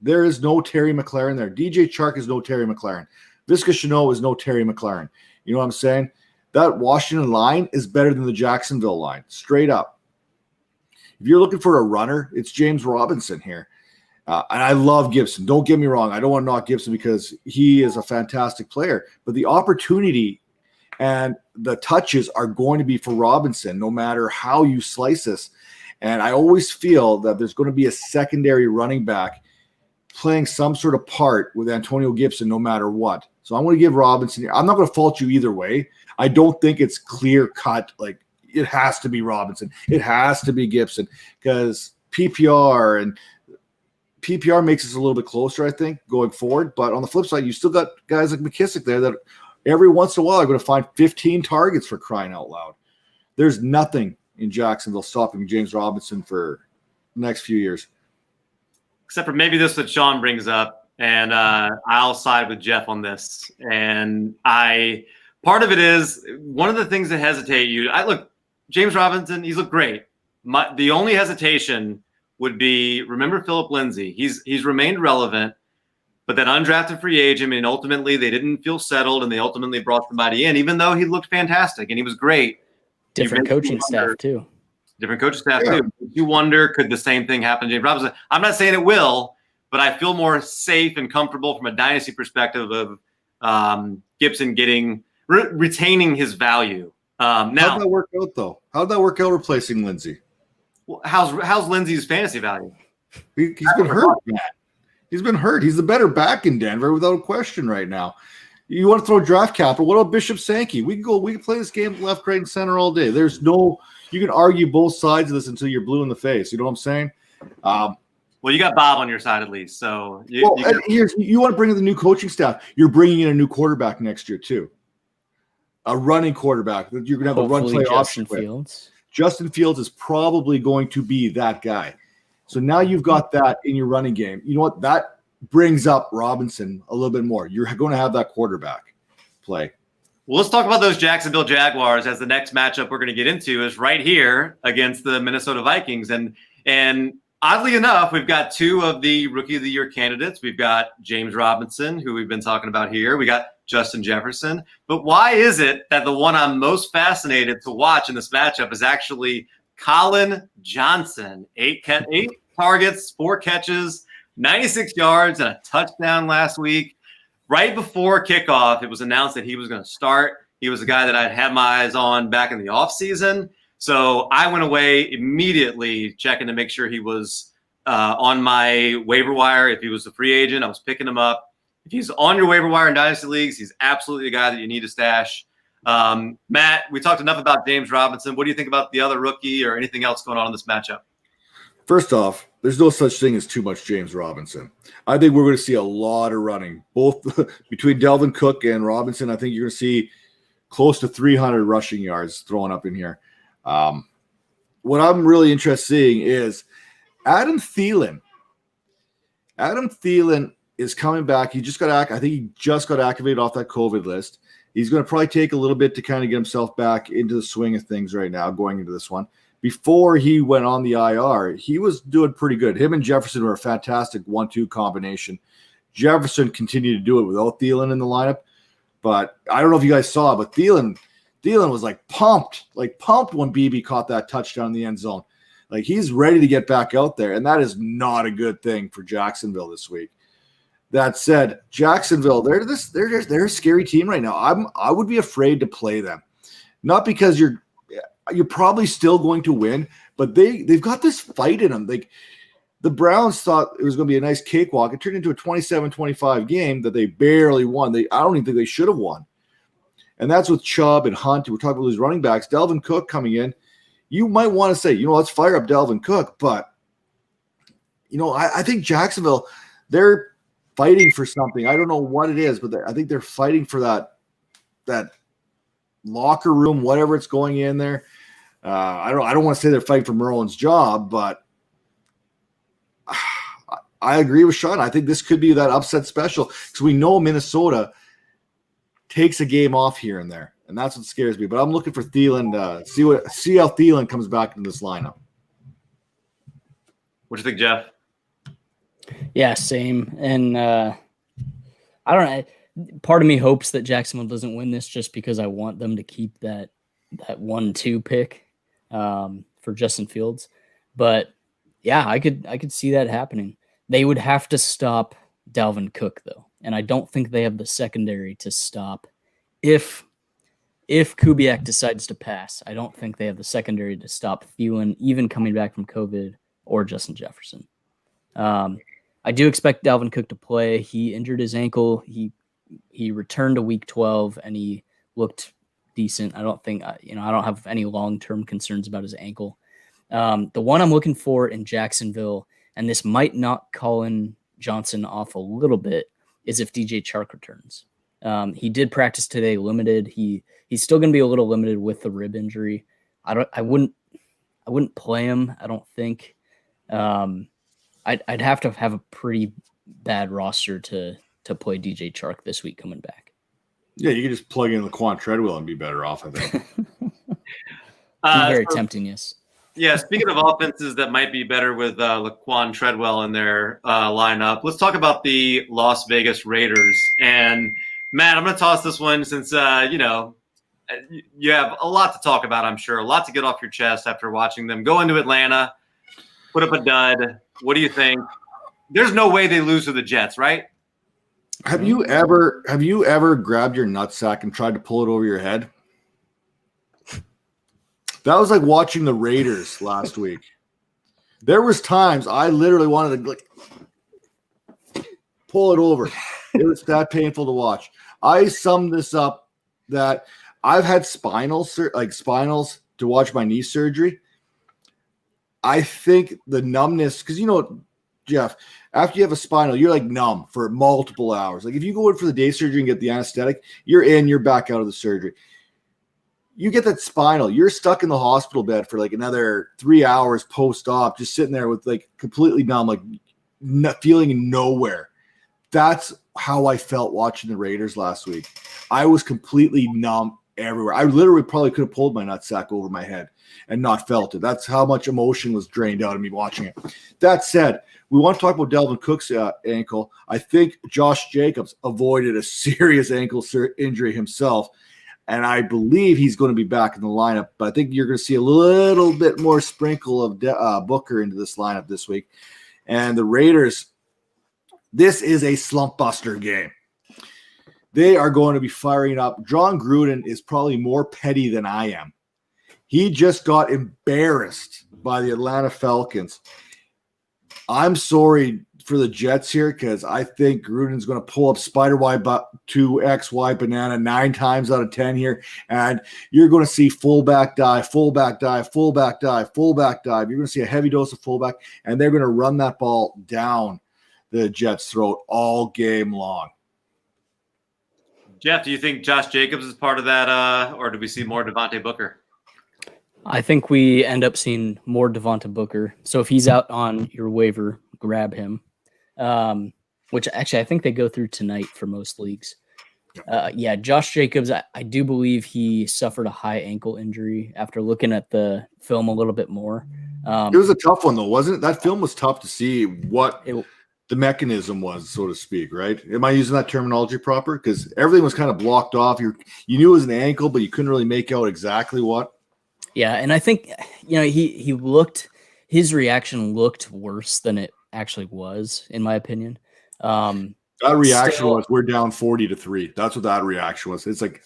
There is no Terry McLaurin there. DJ Chark is no Terry McLaurin. Visca Chenault is no Terry McLaurin. You know what I'm saying? That Washington line is better than the Jacksonville line, straight up. If you're looking for a runner, it's James Robinson here. And I love Gibson. Don't get me wrong. I don't want to knock Gibson because he is a fantastic player. But the opportunity and the touches are going to be for Robinson, no matter how you slice this. And I always feel that there's going to be a secondary running back playing some sort of part with Antonio Gibson no matter what. So I'm going to give Robinson. I'm not going to fault you either way. I don't think it's clear cut like it has to be Robinson. It has to be Gibson because PPR makes us a little bit closer, I think, going forward. But on the flip side, you still got guys like McKissick there that every once in a while are going to find 15 targets for crying out loud. There's nothing in Jacksonville stopping James Robinson for the next few years. Except for maybe this that Sean brings up, and I'll side with Jeff on this. And part of it is one of the things that hesitate you. Look, James Robinson, he's looked great. The only hesitation would be, remember Philip Lindsay. He's remained relevant, but that undrafted free agent, and ultimately they didn't feel settled, and they ultimately brought somebody in, even though he looked fantastic and he was great. Different coaching staff too. You wonder, could the same thing happen to James Robinson? I'm not saying it will, but I feel more safe and comfortable from a dynasty perspective of Gibson retaining his value. Now, how'd that work out though? How'd that work out replacing Lindsay? Well, how's Lindsay's fantasy value? He's been hurt. He's been hurt. He's the better back in Denver without a question right now. You want to throw draft capital? What about Bishop Sankey? We can play this game left, right, and center all day. You can argue both sides of this until you're blue in the face. You know what I'm saying? Well, you got Bob on your side at least. So you want to bring in the new coaching staff. You're bringing in a new quarterback next year too. A running quarterback that you're going to have a run play option with. Justin Fields is probably going to be that guy. So now you've got that in your running game. You know what? That brings up Robinson a little bit more. You're going to have that quarterback play. Well, let's talk about those Jacksonville Jaguars, as the next matchup we're going to get into is right here against the Minnesota Vikings. And oddly enough, we've got two of the Rookie of the Year candidates. We've got James Robinson, who we've been talking about here. We got Justin Jefferson. But why is it that the one I'm most fascinated to watch in this matchup is actually Colin Johnson? 8 targets, 4 catches, 96 yards, and a touchdown last week. Right before kickoff, it was announced that he was going to start. He was a guy that I'd had my eyes on back in the offseason. So I went away immediately checking to make sure he was on my waiver wire. If he was a free agent, I was picking him up. If he's on your waiver wire in Dynasty Leagues, he's absolutely a guy that you need to stash. Matt, we talked enough about James Robinson. What do you think about the other rookie or anything else going on in this matchup? First off, there's no such thing as too much James Robinson. I think we're going to see a lot of running, both between Delvin Cook and Robinson. I think you're going to see close to 300 rushing yards thrown up in here. What I'm really interested in seeing is Adam Thielen. Adam Thielen is coming back. I think he just got activated off that COVID list. He's going to probably take a little bit to kind of get himself back into the swing of things right now, going into this one. Before he went on the IR, he was doing pretty good. Him and Jefferson were a fantastic 1-2 combination. Jefferson continued to do it without Thielen in the lineup. But I don't know if you guys saw it, but Thielen was like pumped when BB caught that touchdown in the end zone. Like, he's ready to get back out there, and that is not a good thing for Jacksonville this week. That said, Jacksonville, they're a scary team right now. I would be afraid to play them. Not because you're probably still going to win, but they've got this fight in them. Like, the Browns thought it was going to be a nice cakewalk. It turned into a 27-25 game that they barely won. I don't even think they should have won. And that's with Chubb and Hunt. We're talking about these running backs. Dalvin Cook coming in. You might want to say, let's fire up Dalvin Cook. But, I think Jacksonville, they're fighting for something. I don't know what it is, but I think they're fighting for that locker room, whatever it's going in there. I don't want to say they're fighting for Merlin's job, but I agree with Sean. I think this could be that upset special because we know Minnesota takes a game off here and there, and that's what scares me. But I'm looking for Thielen to see how Thielen comes back into this lineup. What do you think, Jeff? Yeah, same. And I don't know. Part of me hopes that Jacksonville doesn't win this just because I want them to keep that 1-2 pick for Justin Fields. But yeah, I could see that happening. They would have to stop Dalvin Cook though, and I don't think they have the secondary to stop. If Kubiak decides to pass, I don't think they have the secondary to stop Thielen, even coming back from COVID, or Justin Jefferson. I do expect Dalvin Cook to play. He injured his ankle. He returned to week 12 and he looked decent. I don't have any long-term concerns about his ankle. The one I'm looking for in Jacksonville, and this might knock Colin Johnson off a little bit, is if DJ Chark returns. He did practice today, limited. He's still going to be a little limited with the rib injury. I wouldn't play him. I don't think. I'd have to have a pretty bad roster to play DJ Chark this week coming back. Yeah, you can just plug in Laquan Treadwell and be better off, I think. Very tempting, yes. Yeah, speaking of offenses that might be better with Laquan Treadwell in their lineup, let's talk about the Las Vegas Raiders. And, Matt, I'm going to toss this one since, you have a lot to talk about, I'm sure. A lot to get off your chest after watching them go into Atlanta, put up a dud. What do you think? There's no way they lose to the Jets, right? Have you ever grabbed your nutsack and tried to pull it over your head? That was like watching the Raiders last week. There was times I literally wanted to pull it over. It was that painful to watch. I summed this up that I've had spinals to watch my knee surgery. I think the numbness, because Jeff, after you have a spinal, you're like numb for multiple hours. Like if you go in for the day surgery and get the anesthetic, you're back out of the surgery. You get that spinal, you're stuck in the hospital bed for like another 3 hours post-op, just sitting there with like completely numb, like feeling nowhere. That's how I felt watching the Raiders last week. I was completely numb everywhere. I literally probably could have pulled my nutsack over my head and not felt it. That's how much emotion was drained out of me watching it. That said, we want to talk about Dalvin Cook's ankle. I think Josh Jacobs avoided a serious ankle injury himself, and I believe he's going to be back in the lineup. But I think you're going to see a little bit more sprinkle of Booker into this lineup this week. And the Raiders, this is a slump buster game. They are going to be firing up. John Gruden is probably more petty than I am. He just got embarrassed by the Atlanta Falcons. I'm sorry for the Jets here because I think Gruden's going to pull up spider Y to XY banana 9 times out of 10 here, and you're going to see fullback dive, fullback dive, fullback dive, fullback dive. You're going to see a heavy dose of fullback, and they're going to run that ball down the Jets' throat all game long. Jeff, do you think Josh Jacobs is part of that, or do we see more Devontae Booker? I think we end up seeing more Devontae Booker. So if he's out on your waiver, grab him. Which actually I think they go through tonight for most leagues. Yeah, Josh Jacobs, I do believe he suffered a high ankle injury after looking at the film a little bit more. It was a tough one, though, wasn't it? That film was tough to see what the mechanism was, so to speak, right? Am I using that terminology proper? Because everything was kind of blocked off. You knew it was an ankle, but you couldn't really make out exactly what. Yeah, and I think he looked his reaction looked worse than it actually was, in my opinion. That reaction was, we're down 40-3. That's what that reaction was. It's like,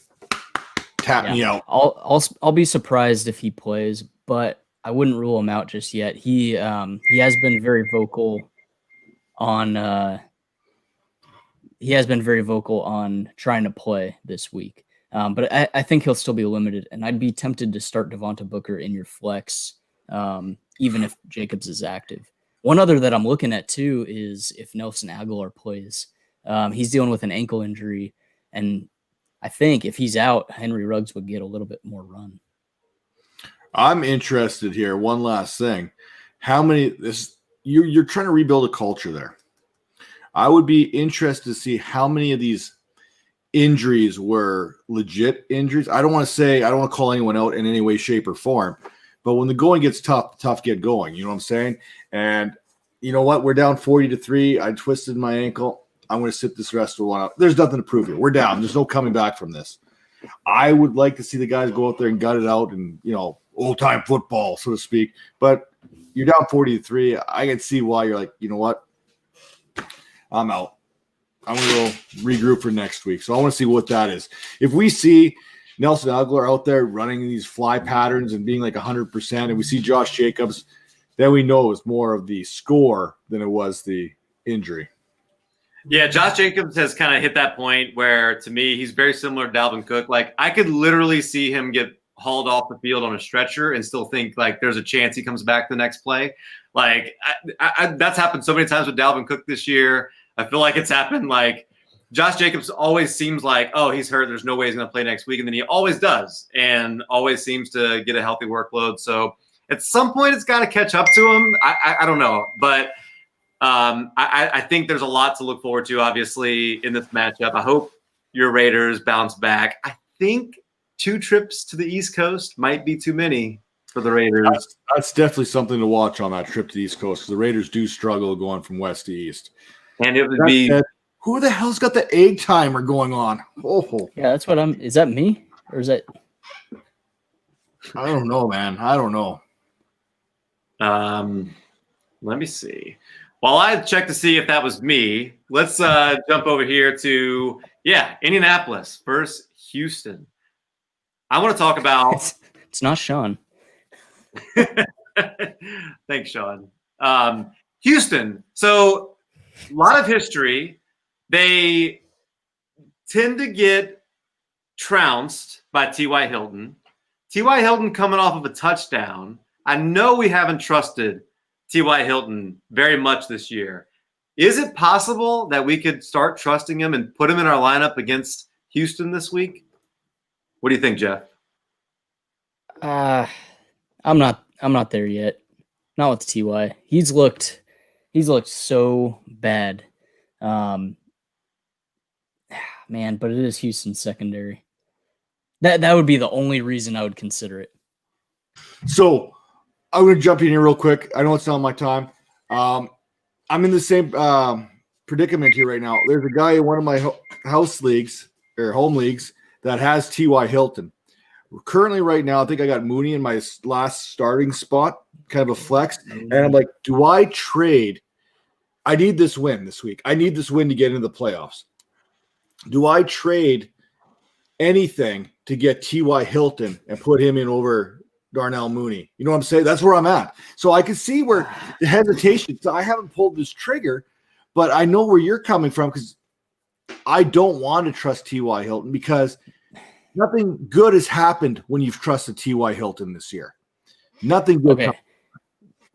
tap me out. I'll be surprised if he plays, but I wouldn't rule him out just yet. He has been very vocal on trying to play this week. But I think he'll still be limited, and I'd be tempted to start Devonta Booker in your flex, even if Jacobs is active. One other that I'm looking at too is if Nelson Aguilar plays. He's dealing with an ankle injury, and I think if he's out, Henry Ruggs would get a little bit more run. I'm interested here. One last thing. You're trying to rebuild a culture there. I would be interested to see how many of these injuries were legit injuries. I don't want to call anyone out in any way, shape, or form. But when the going gets tough get going. You know what I'm saying? And you know what? We're down 40-3. I twisted my ankle. I'm going to sit this rest of the one out. There's nothing to prove here. We're down. There's no coming back from this. I would like to see the guys go out there and gut it out and, old-time football, so to speak. But you're down 40-3. I can see why you're like, you know what? I'm out. I'm going to go regroup for next week. So I want to see what that is. If we see Nelson Aguilar out there running these fly patterns and being like 100%, and we see Josh Jacobs, then we know it's more of the score than it was the injury. Yeah, Josh Jacobs has kind of hit that point where, to me, he's very similar to Dalvin Cook. Like, I could literally see him get hauled off the field on a stretcher and still think, like, there's a chance he comes back the next play. Like, that's happened so many times with Dalvin Cook this year. I feel like it's happened. Like, Josh Jacobs always seems like, oh, he's hurt. There's no way he's going to play next week. And then he always does and always seems to get a healthy workload. So at some point, it's got to catch up to him. I don't know. But I think there's a lot to look forward to, obviously, in this matchup. I hope your Raiders bounce back. I think 2 trips to the East Coast might be too many for the Raiders. That's definitely something to watch on that trip to the East Coast, because the Raiders do struggle going from west to east. And it would be – who the hell's got the egg timer going on? Oh, yeah, that's what is that me? Or is that – I don't know, man. I don't know. Let me see. While I check to see if that was me, let's jump over here to, Indianapolis versus Houston. I want to talk about – It's not Sean. Thanks, Sean. Hilton. So a lot of history. They tend to get trounced by T.Y. Hilton. T.Y. Hilton coming off of a touchdown. I know we haven't trusted T.Y. Hilton very much this year. Is it possible that we could start trusting him and put him in our lineup against Houston this week? What do you think, Jeff? I'm not there yet. Not with Ty. He's looked so bad. Man, but it is Houston's secondary. That would be the only reason I would consider it. So I'm going to jump in here real quick. I know it's not my time. I'm in the same predicament here right now. There's a guy in one of my house leagues or home leagues that has T.Y. Hilton. Currently, right now, I think I got Mooney in my last starting spot, kind of a flex. And I'm like, do I trade? I need this win this week. I need this win to get into the playoffs. Do I trade anything to get T.Y. Hilton and put him in over Darnell Mooney? You know what I'm saying? That's where I'm at. So I can see where the hesitation. So I haven't pulled this trigger, but I know where you're coming from, because I don't want to trust T.Y. Hilton, because nothing good has happened when you've trusted T.Y. Hilton this year. Nothing good. Okay.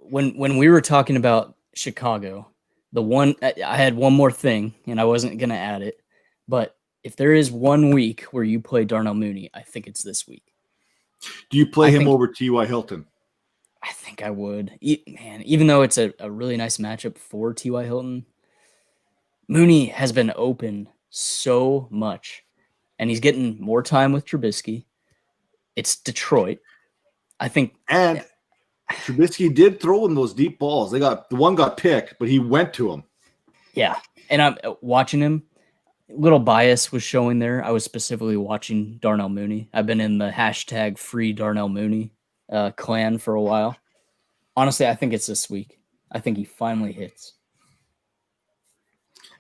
When we were talking about Chicago, I had one more thing, and I wasn't going to add it, but if there is 1 week where you play Darnell Mooney, I think it's this week. Do you play him over T.Y. Hilton? I think I would. Man, even though it's a really nice matchup for T.Y. Hilton, Mooney has been open so much, and he's getting more time with Trubisky. It's Detroit. I think. And Trubisky did throw him those deep balls. The one got picked, but he went to him. Yeah, and I'm watching him. Little bias was showing there. I was specifically watching Darnell Mooney. I've been in the hashtag free Darnell Mooney clan for a while. Honestly, I think it's this week. I think he finally hits.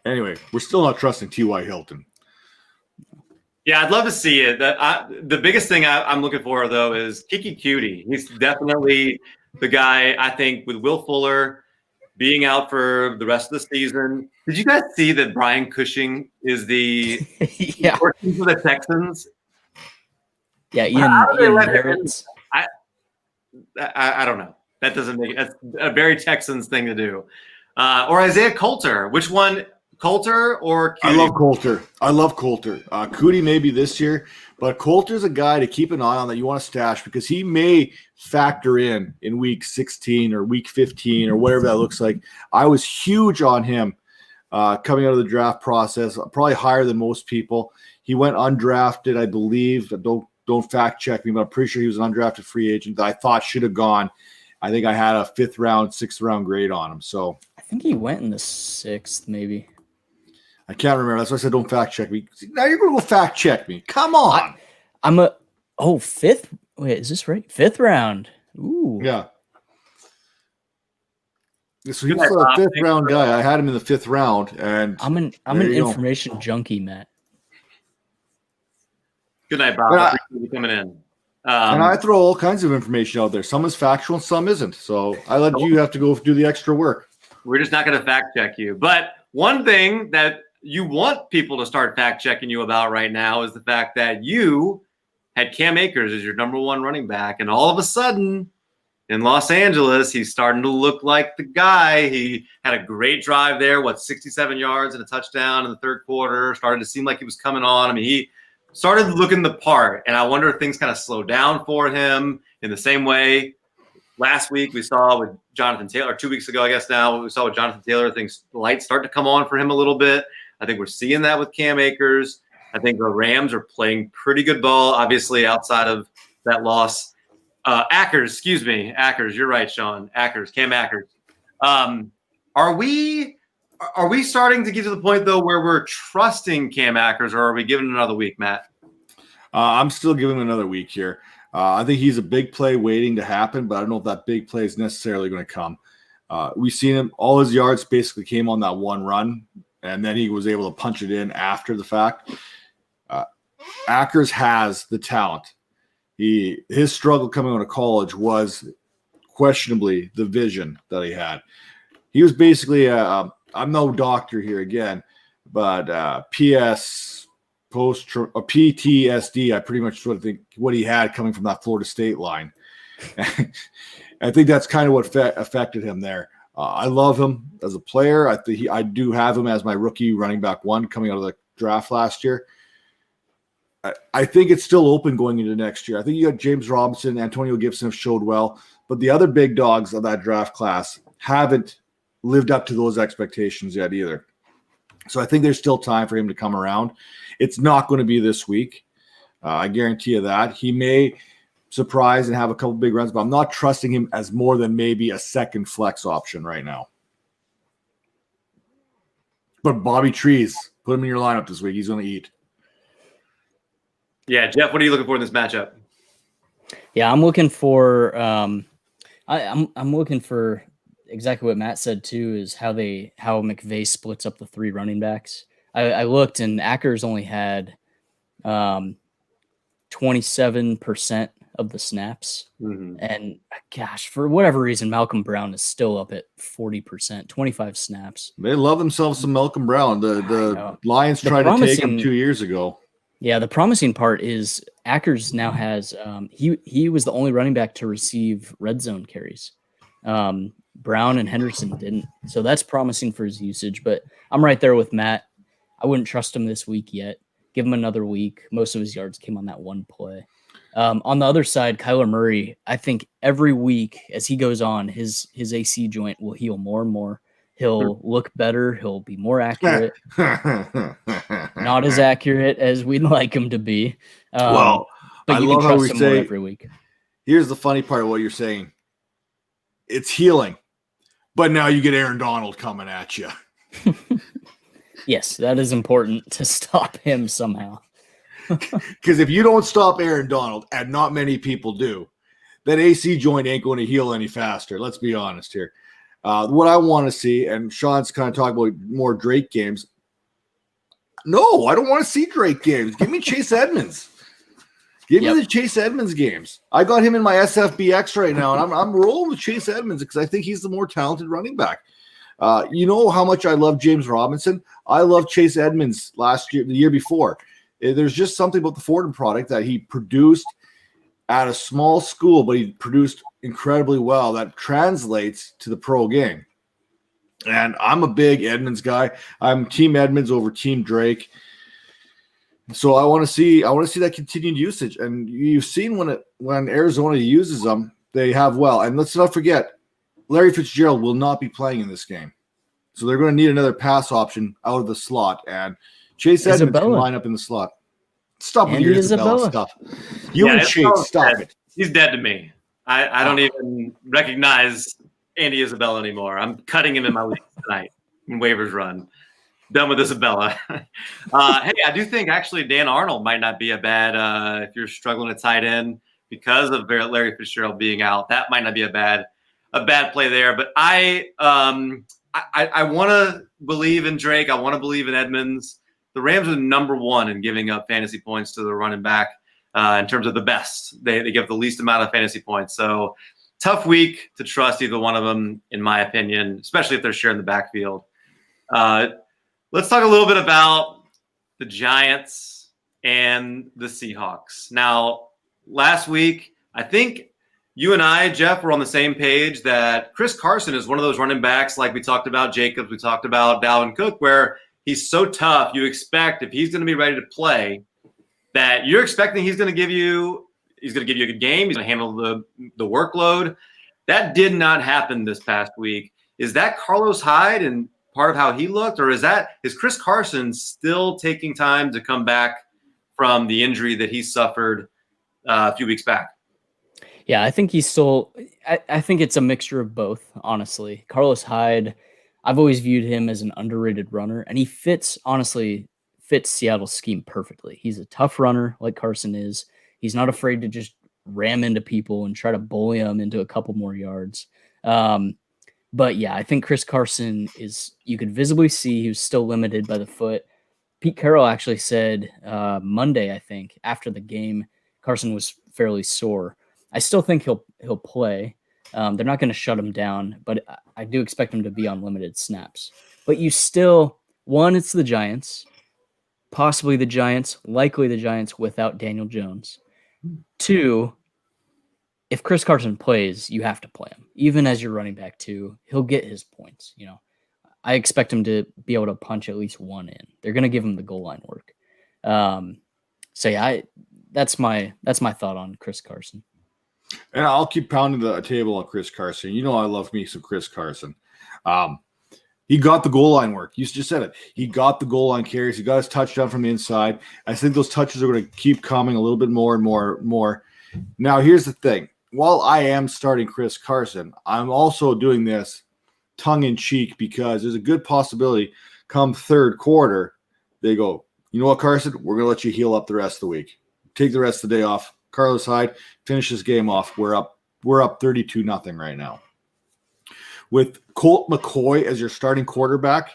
Anyway, we're still not trusting T.Y. Hilton. Yeah, I'd love to see it. The biggest thing I'm looking for, though, is Kiki Cutie. He's definitely the guy, I think, with Will Fuller being out for the rest of the season. Did you guys see that Brian Cushing is the working for the Texans? Yeah, Ian Harris. I don't know. That doesn't make it. That's a very Texans thing to do. Or Isaiah Coulter. Which one? Coulter or Cutie? I love Coulter. Cootie maybe this year, but Coulter's a guy to keep an eye on that you want to stash because he may factor in week 16 or week 15 or whatever that looks like. I was huge on him coming out of the draft process, probably higher than most people. He went undrafted, I believe. Don't fact check me, but I'm pretty sure he was an undrafted free agent that I thought should have gone. I think I had a 5th round, 6th round grade on him. So I think he went in the 6th, maybe. I can't remember. That's why I said don't fact check me. Now you're going to go fact check me. Come on. I'm 5th. Wait, is this right? 5th round. Ooh. Yeah. So he's a 5th round guy. I had him in the 5th round, and I'm an information junkie, Matt. Good night, Bob. Appreciate you coming in. And I throw all kinds of information out there. Some is factual and some isn't. So I let you have to go do the extra work. We're just not going to fact check you. But one thing that you want people to start fact checking you about right now is the fact that you had Cam Akers as your number 1 running back. And all of a sudden in Los Angeles, he's starting to look like the guy. He had a great drive there, 67 yards and a touchdown in the 3rd quarter. Started to seem like he was coming on. I mean, he started looking the part. And I wonder if things kind of slowed down for him in the same way last week we saw with Jonathan Taylor, 2 weeks ago, I guess now, we saw with Jonathan Taylor, things lights start to come on for him a little bit. I think we're seeing that with Cam Akers. I think the Rams are playing pretty good ball, obviously, outside of that loss. Akers, you're right, Sean. Cam Akers. Are we starting to get to the point, though, where we're trusting Cam Akers, or are we giving it another week, Matt? I'm still giving him another week here. I think he's a big play waiting to happen, but I don't know if that big play is necessarily going to come. We've seen him. All his yards basically came on that one run, and then he was able to punch it in after the fact. Akers has the talent. His struggle coming out of college was questionably the vision that he had. He was basically I'm no doctor here again, but PTSD, I pretty much sort of think what he had coming from that Florida State line. I think that's kind of what affected him there. I love him as a player. I do have him as my rookie running back 1 coming out of the draft last year. I think it's still open going into next year. I think you got James Robinson, Antonio Gibson have showed well, but the other big dogs of that draft class haven't lived up to those expectations yet either. So I think there's still time for him to come around. It's not going to be this week. I guarantee you that. He may surprise and have a couple big runs, but I'm not trusting him as more than maybe a second flex option right now. But Bobby Trees, put him in your lineup this week. He's going to eat. Yeah, Jeff, what are you looking for in this matchup? Yeah, I'm looking for I'm looking for exactly what Matt said too, is how McVay splits up the 3 running backs. I looked, and Akers only had 27% of the snaps. Mm-hmm. And gosh, for whatever reason, Malcolm Brown is still up at 40%, 25 snaps. They love themselves some Malcolm Brown. The Lions tried to take him 2 years ago. Yeah, the promising part is Akers now has he was the only running back to receive red zone carries. Brown and Henderson didn't. So that's promising for his usage, but I'm right there with Matt. I wouldn't trust him this week yet. Give him another week. Most of his yards came on that one play. On the other side, Kyler Murray, I think every week as he goes on, his AC joint will heal more and more. He'll look better. He'll be more accurate. Not as accurate as we'd like him to be. But I you love can how trust we him say, more every week. Here's the funny part of what you're saying. It's healing. But now you get Aaron Donald coming at you. Yes, that is important to stop him somehow. Because if you don't stop Aaron Donald, and not many people do, that AC joint ain't going to heal any faster. Let's be honest here. What I want to see, and Sean's kind of talking about more Drake games. No, I don't want to see Drake games. Give me Chase Edmonds. Give me the Chase Edmonds games. I got him in my SFBX right now, and I'm rolling with Chase Edmonds because I think he's the more talented running back. You know how much I love James Robinson? I love Chase Edmonds last year, the year before. There's just something about the Fordham product that he produced at a small school, but he produced incredibly well that translates to the pro game. And I'm a big Edmonds guy. I'm Team Edmonds over Team Drake. So I want to see that continued usage. And you've seen when Arizona uses them, they have well. And let's not forget, Larry Fitzgerald will not be playing in this game. So they're going to need another pass option out of the slot. And Chase Edmonds can line up in the slot. Stop with your Isabella stuff. You and Chase, stop it. He's dead to me. I don't even recognize Andy Isabella anymore. I'm cutting him in my league tonight in waivers run. Done with Isabella. Hey, I do think actually Dan Arnold might not be a bad if you're struggling at tight end because of Larry Fitzgerald being out. That might not be a bad play there. But I want to believe in Drake. I want to believe in Edmonds. The Rams are number one in giving up fantasy points to the running back in terms of the best. They give the least amount of fantasy points. So tough week to trust either one of them, in my opinion, especially if they're sharing the backfield. Let's talk a little bit about the Giants and the Seahawks. Now, last week, I think you and I, Jeff, were on the same page that Chris Carson is one of those running backs like we talked about Jacobs, we talked about Dalvin Cook, where he's so tough. You expect if he's going to be ready to play that you're expecting he's going to give you a good game. He's going to handle the workload. That did not happen this past week. Is that Carlos Hyde and part of how he looked, or is Chris Carson still taking time to come back from the injury that he suffered a few weeks back? Yeah, I think he's still I think it's a mixture of both, honestly. Carlos Hyde, I've always viewed him as an underrated runner, and he fits Seattle's scheme perfectly. He's a tough runner like Carson is. He's not afraid to just ram into people and try to bully them into a couple more yards. But yeah, I think Chris Carson you could visibly see he was still limited by the foot. Pete Carroll actually said Monday, I think, after the game, Carson was fairly sore. I still think he'll play. They're not going to shut him down, but I do expect him to be on limited snaps. But you still, one, it's the Giants, possibly the Giants, likely the Giants without Daniel Jones. Two, if Chris Carson plays, you have to play him. Even as your running back too, he'll get his points. I expect him to be able to punch at least one in. They're going to give him the goal line work. So yeah, that's my thought on Chris Carson. And I'll keep pounding the table on Chris Carson. I love me some Chris Carson. He got the goal line work. You just said it. He got the goal line carries. He got his touchdown from the inside. I think those touches are going to keep coming a little bit more and more. Now, here's the thing. While I am starting Chris Carson, I'm also doing this tongue-in-cheek because there's a good possibility come third quarter, they go, you know what, Carson? We're going to let you heal up the rest of the week. Take the rest of the day off. Carlos Hyde, finish this game off. We're up 32-0 right now. With Colt McCoy as your starting quarterback,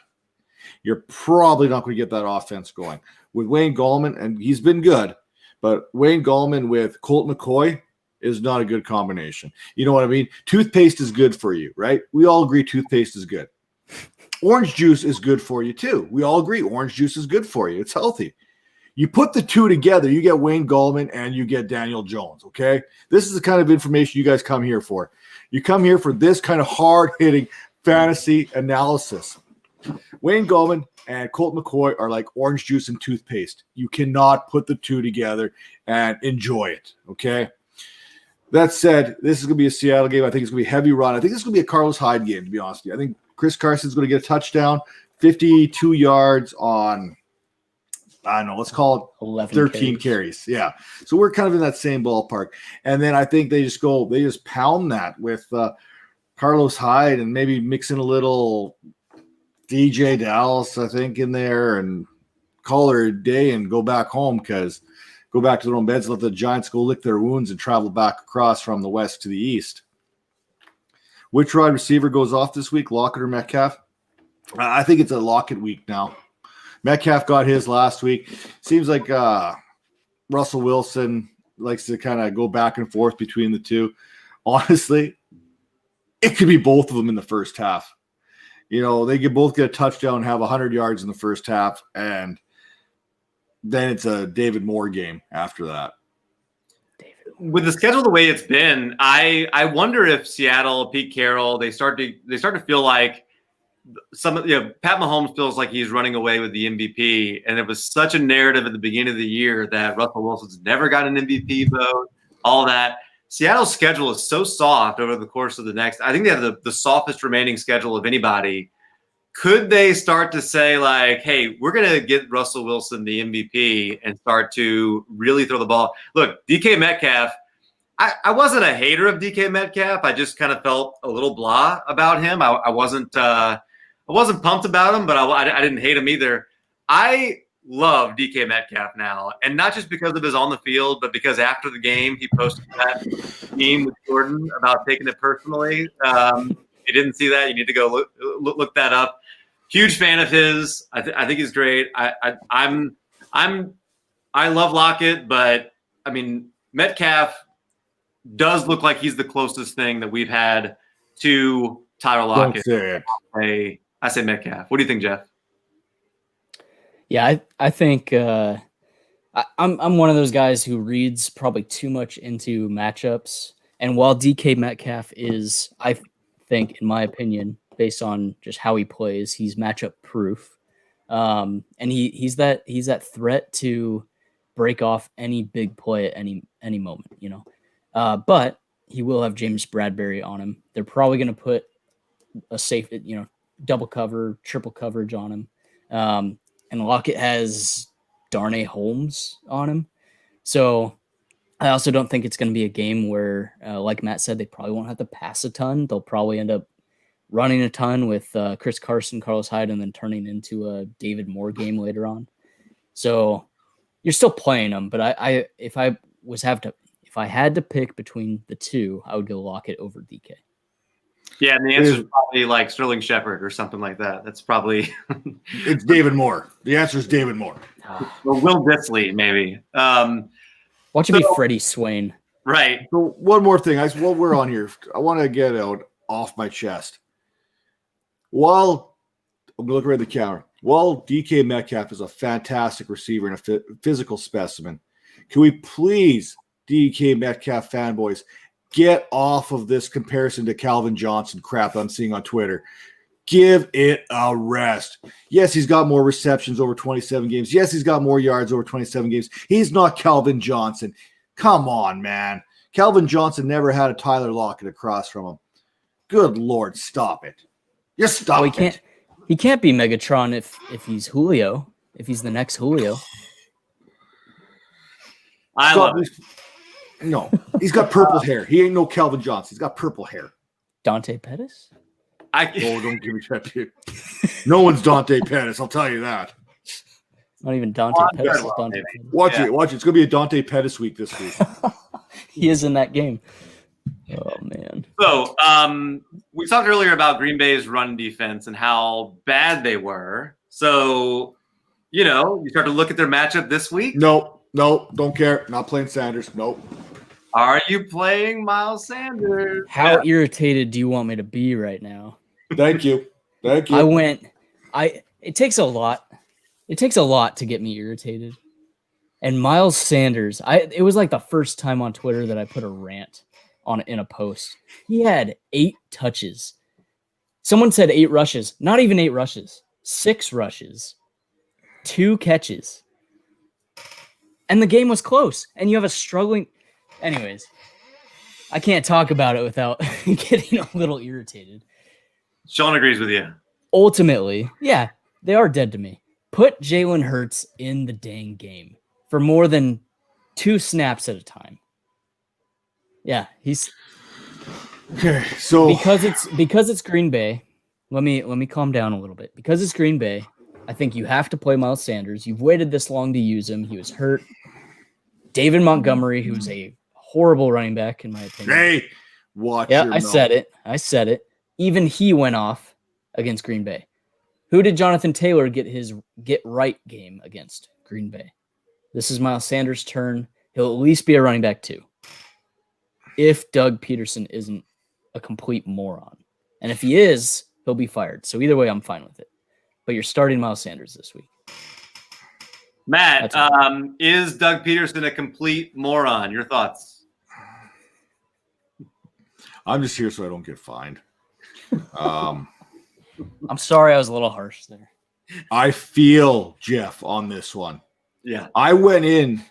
you're probably not going to get that offense going. With Wayne Gallman, and he's been good, but Wayne Gallman with Colt McCoy is not a good combination. You know what I mean? Toothpaste is good for you, right? We all agree toothpaste is good. Orange juice is good for you too. We all agree orange juice is good for you. It's healthy. You put the two together, you get Wayne Gallman and you get Daniel Jones, okay? This is the kind of information you guys come here for. You come here for this kind of hard-hitting fantasy analysis. Wayne Gallman and Colt McCoy are like orange juice and toothpaste. You cannot put the two together and enjoy it, okay? That said, this is going to be a Seattle game. I think it's going to be a heavy run. I think this is going to be a Carlos Hyde game, to be honest with you. I think Chris Carson's going to get a touchdown, 52 yards on, I don't know, let's call it 13 carries. Yeah. So we're kind of in that same ballpark. And then I think they just pound that with Carlos Hyde and maybe mix in a little DJ Dallas, I think, in there and call her a day and go back home because go back to their own beds, let the Giants go lick their wounds and travel back across from the west to the east. Which wide receiver goes off this week, Lockett or Metcalf? I think it's a Lockett week now. Metcalf got his last week. Seems like Russell Wilson likes to kind of go back and forth between the two. Honestly, it could be both of them in the first half. They could both get a touchdown and have 100 yards in the first half, and then it's a David Moore game after that. With the schedule the way it's been, I wonder if Seattle, Pete Carroll, they start to feel like Pat Mahomes feels like he's running away with the MVP, and there was such a narrative at the beginning of the year that Russell Wilson's never got an MVP vote, all that. Seattle's schedule is so soft over the course of the next. I think they have the softest remaining schedule of anybody. Could they start to say like, hey, we're going to get Russell Wilson the MVP and start to really throw the ball? Look, DK Metcalf, I wasn't a hater of DK Metcalf. I just kind of felt a little blah about him. I wasn't pumped about him, but I didn't hate him either. I love DK Metcalf now, and not just because of his on the field, but because after the game he posted that meme with Jordan about taking it personally. If you didn't see that, you need to go look that up. Huge fan of his. I think he's great. I love Lockett, but I mean Metcalf does look like he's the closest thing that we've had to Tyler Lockett. I say Metcalf. What do you think, Jeff? Yeah, I think I'm one of those guys who reads probably too much into matchups. And while DK Metcalf is, I think, in my opinion, based on just how he plays, he's matchup proof. And he's that threat to break off any big play at any moment, But he will have James Bradbury on him. They're probably going to put a safe, double cover, triple coverage on him. And Lockett has Darnay Holmes on him. So I also don't think it's going to be a game where, like Matt said, they probably won't have to pass a ton. They'll probably end up running a ton with Chris Carson, Carlos Hyde, and then turning into a David Moore game later on. So you're still playing them, but if I had to pick between the two, I would go Lockett over DK. Yeah, and the answer is probably like Sterling Shepard or something like that. That's probably it's David Moore. The answer is David Moore. Or Will Disley, maybe. Watch it be Freddie Swain. Right. So one more thing. While we're on here, I want to get out off my chest. While I'm looking at the camera, while DK Metcalf is a fantastic receiver and a physical specimen, can we please, DK Metcalf fanboys, get off of this comparison to Calvin Johnson crap I'm seeing on Twitter. Give it a rest. Yes, he's got more receptions over 27 games. Yes, he's got more yards over 27 games. He's not Calvin Johnson. Come on, man. Calvin Johnson never had a Tyler Lockett across from him. Good Lord, stop it. Just stop it. He can't be Megatron if he's Julio, if he's the next Julio. I love it. No, he's got purple hair. He ain't no Calvin Johnson. He's got purple hair. Dante Pettis? Don't give me that, dude. No one's Dante Pettis. I'll tell you that. Not even Dante Pettis. Watch it. It's going to be a Dante Pettis week this week. He is in that game. Oh, man. So we talked earlier about Green Bay's run defense and how bad they were. So, you start to look at their matchup this week. No, don't care. Not playing Sanders. Nope. Are you playing Miles Sanders? How irritated do you want me to be right now? Thank you. It takes a lot. It takes a lot to get me irritated. And Miles Sanders, it was like the first time on Twitter that I put a rant in a post. He had 8 touches. Someone said 8 rushes. Not even 8 rushes. 6 rushes. 2 catches. And the game was close. And you have a struggling... Anyways, I can't talk about it without getting a little irritated. Sean agrees with you. Ultimately, yeah, they are dead to me. Put Jalen Hurts in the dang game for more than 2 snaps at a time. Yeah, he's okay. So because it's Green Bay. Let me calm down a little bit. Because it's Green Bay, I think you have to play Miles Sanders. You've waited this long to use him. He was hurt. David Montgomery, who's a horrible running back, in my opinion. Hey, watch Yeah, your I mouth. said it. Even he went off against Green Bay. Who did Jonathan Taylor get his get-right game against? Green Bay. This is Miles Sanders' turn. He'll at least be a running back 2. If Doug Peterson isn't a complete moron. And if he is, he'll be fired. So either way, I'm fine with it. But you're starting Miles Sanders this week. Matt, is Doug Peterson a complete moron? Your thoughts? I'm just here so I don't get fined. I'm sorry I was a little harsh there. I feel Jeff on this one. Yeah. I went in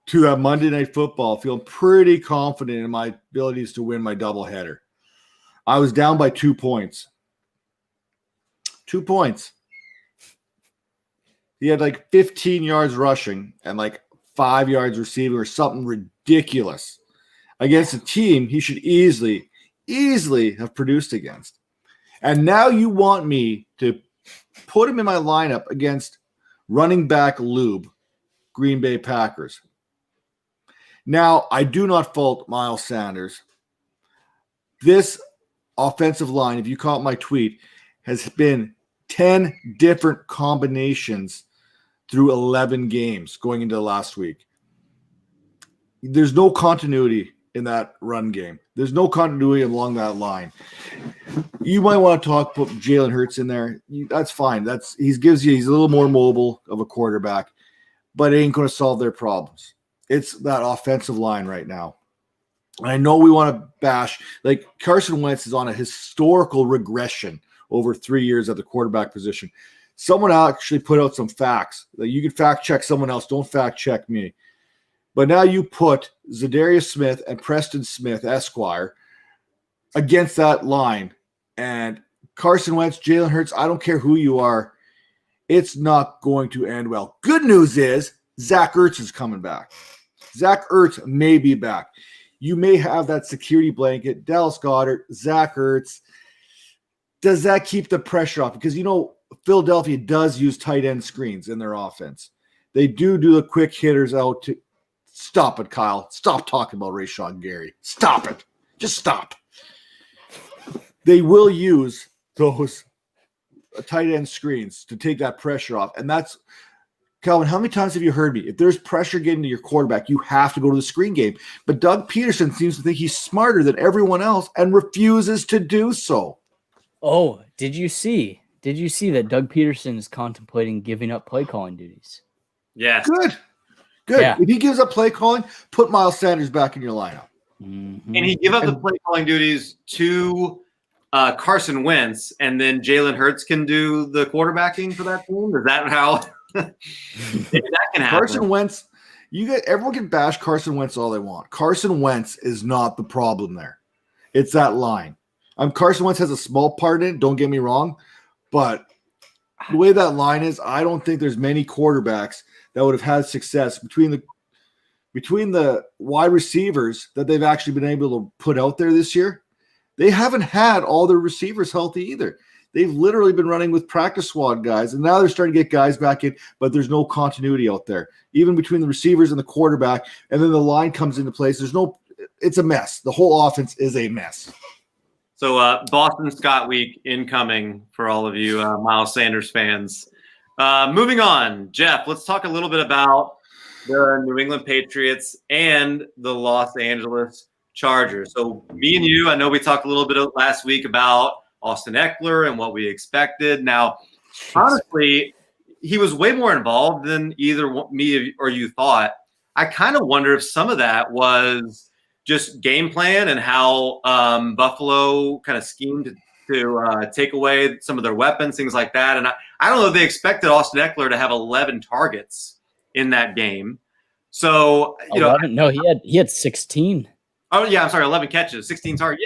to that Monday Night Football feeling pretty confident in my abilities to win my doubleheader. I was down by 2 points. 2 points. He had like 15 yards rushing and like 5 yards receiving or something ridiculous against a team he should easily have produced against. And now you want me to put him in my lineup against running back Lube, Green Bay Packers. Now, I do not fault Miles Sanders. This offensive line, if you caught my tweet, has been 10 different combinations through 11 games going into last week. There's no continuity in that run game. There's no continuity along that line. You might want to put Jalen Hurts in there. That's fine. He's a little more mobile of a quarterback, but it ain't going to solve their problems. It's that offensive line right now. And I know we want to bash, like Carson Wentz is on a historical regression over 3 years at the quarterback position. Someone actually put out some facts. Like you can fact check someone else. Don't fact check me. But now you put Zadarius Smith and Preston Smith, Esquire, against that line. And Carson Wentz, Jalen Hurts, I don't care who you are, it's not going to end well. Good news is Zach Ertz is coming back. Zach Ertz may be back. You may have that security blanket, Dallas Goedert, Zach Ertz. Does that keep the pressure off? Because, Philadelphia does use tight end screens in their offense. They do the quick hitters out to – stop it, Kyle. Stop talking about Rashawn Gary. Stop it. Just stop. They will use those tight end screens to take that pressure off. And that's – Calvin, how many times have you heard me? If there's pressure getting to your quarterback, you have to go to the screen game. But Doug Peterson seems to think he's smarter than everyone else and refuses to do so. Oh, did you see that Doug Peterson is contemplating giving up play calling duties? Yes. Good. Yeah. If he gives up play calling, put Miles Sanders back in your lineup. Mm-hmm. And he give up the play calling duties to Carson Wentz, and then Jalen Hurts can do the quarterbacking for that team? Is that how that can happen? Carson Wentz, everyone can bash Carson Wentz all they want. Carson Wentz is not the problem there. It's that line. Carson Wentz has a small part in it, don't get me wrong, but the way that line is, I don't think there's many quarterbacks that would have had success between the wide receivers that they've actually been able to put out there this year. They haven't had all their receivers healthy either. They've literally been running with practice squad guys, and now they're starting to get guys back in, but there's no continuity out there, even between the receivers and the quarterback, and then the line comes into place. It's a mess. The whole offense is a mess. So Boston Scott week incoming for all of you Miles Sanders fans. Moving on, Jeff, let's talk a little bit about the New England Patriots and the Los Angeles Chargers. So me and you, I know we talked a little bit last week about Austin Eckler and what we expected. Now, honestly, he was way more involved than either me or you thought. I kind of wonder if some of that was just game plan and how Buffalo kind of schemed to take away some of their weapons, things like that. And I don't know if they expected Austin Eckler to have 11 targets in that game. So, 11? No, he had 16. Oh, yeah, I'm sorry, 11 catches, 16 targets.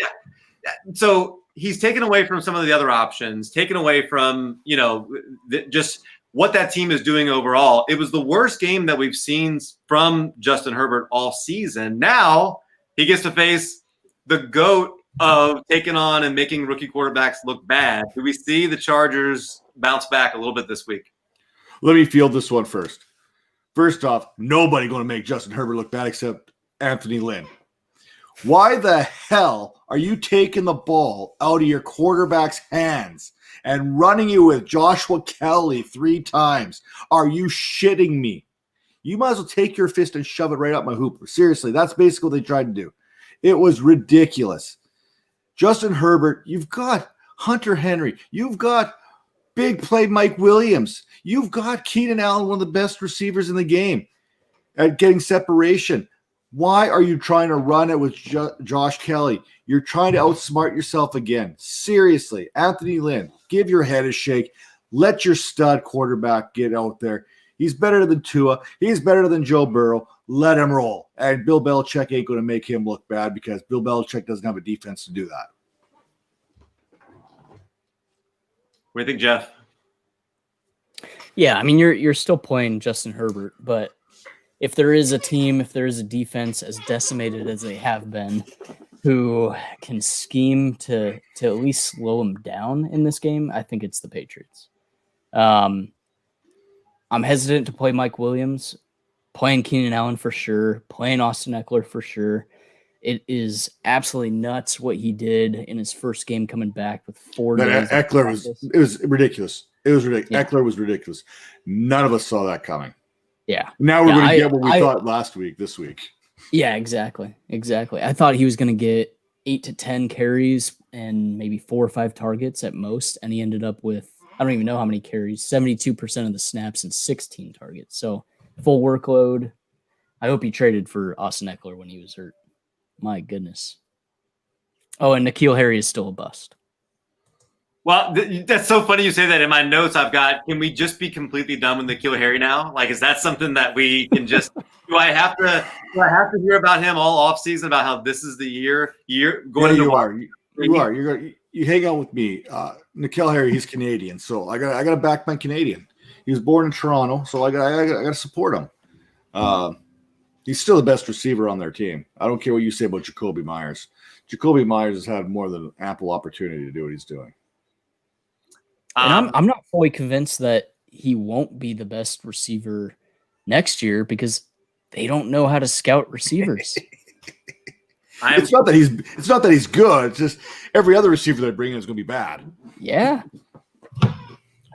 Yeah. So he's taken away from some of the other options, taken away from, just what that team is doing overall. It was the worst game that we've seen from Justin Herbert all season. Now he gets to face the GOAT of taking on and making rookie quarterbacks look bad. Do we see the Chargers bounce back a little bit this week? Let me field this one first. First off, nobody going to make Justin Herbert look bad except Anthony Lynn. Why the hell are you taking the ball out of your quarterback's hands and running you with Joshua Kelly 3 times? Are you shitting me? You might as well take your fist and shove it right up my hoop. Seriously, that's basically what they tried to do. It was ridiculous. Justin Herbert, you've got Hunter Henry. You've got big play Mike Williams. You've got Keenan Allen, one of the best receivers in the game at getting separation. Why are you trying to run it with Josh Kelly? You're trying to outsmart yourself again. Seriously, Anthony Lynn, give your head a shake. Let your stud quarterback get out there. He's better than Tua. He's better than Joe Burrow. Let him roll. And Bill Belichick ain't going to make him look bad because Bill Belichick doesn't have a defense to do that. What do you think, Jeff? Yeah, I mean, you're still playing Justin Herbert, but if there is a team, if there is a defense as decimated as they have been, who can scheme to at least slow him down in this game, I think it's the Patriots. I'm hesitant to play Mike Williams, playing Keenan Allen for sure, playing Austin Eckler for sure. It is absolutely nuts what he did in his first game coming back with 4 days. Eckler was ridiculous. It was ridiculous. Yeah. Eckler was ridiculous. None of us saw that coming. Yeah. Now we're going to get what we thought last week, this week. Yeah, exactly. I thought he was going to get 8 to 10 carries and maybe 4 or 5 targets at most. And he ended up with, I don't even know how many carries, 72% of the snaps and 16 targets. So full workload. I hope he traded for Austin Eckler when he was hurt. My goodness. Oh, and N'Keal Harry is still a bust. Well, that's so funny you say that. In my notes, I've got, can we just be completely done with N'Keal Harry now? Like, is that something that we can just, do I have to hear about him all offseason about how this is the year going you are. You hang out with me. N'Keal Harry, he's Canadian. So I got to back my Canadian. He was born in Toronto, so I got to support him. He's still the best receiver on their team. I don't care what you say about Jacoby Myers. Jacoby Myers has had more than ample opportunity to do what he's doing. And I'm not fully convinced that he won't be the best receiver next year because they don't know how to scout receivers. It's not that he's good. It's just every other receiver they bring in is going to be bad. Yeah. I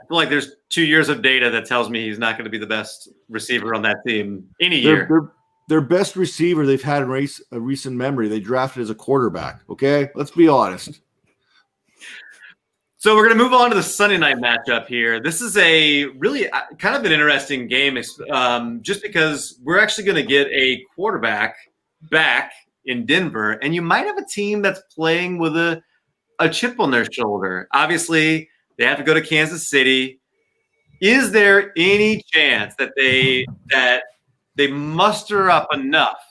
feel like there's 2 years of data that tells me he's not going to be the best receiver on that team any year. Their best receiver they've had in a recent memory, they drafted as a quarterback. Okay, let's be honest. So we're going to move on to the Sunday night matchup here. This is a really kind of an interesting game just because we're actually going to get a quarterback back in Denver, and you might have a team that's playing with a chip on their shoulder. Obviously, they have to go to Kansas City. Is there any chance that they muster up enough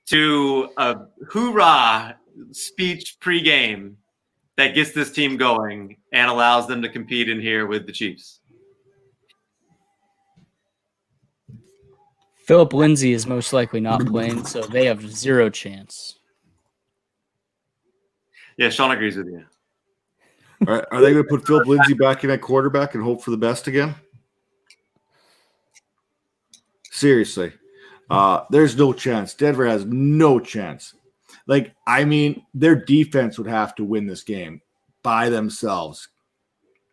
to a hoorah speech pregame that gets this team going and allows them to compete in here with the Chiefs? Philip Lindsay is most likely not playing, so they have 0 chance. Yeah, Sean agrees with you. All right, are they going to put Philip Lindsay back in at quarterback and hope for the best again? Seriously. There's no chance. Denver has no chance. Their defense would have to win this game by themselves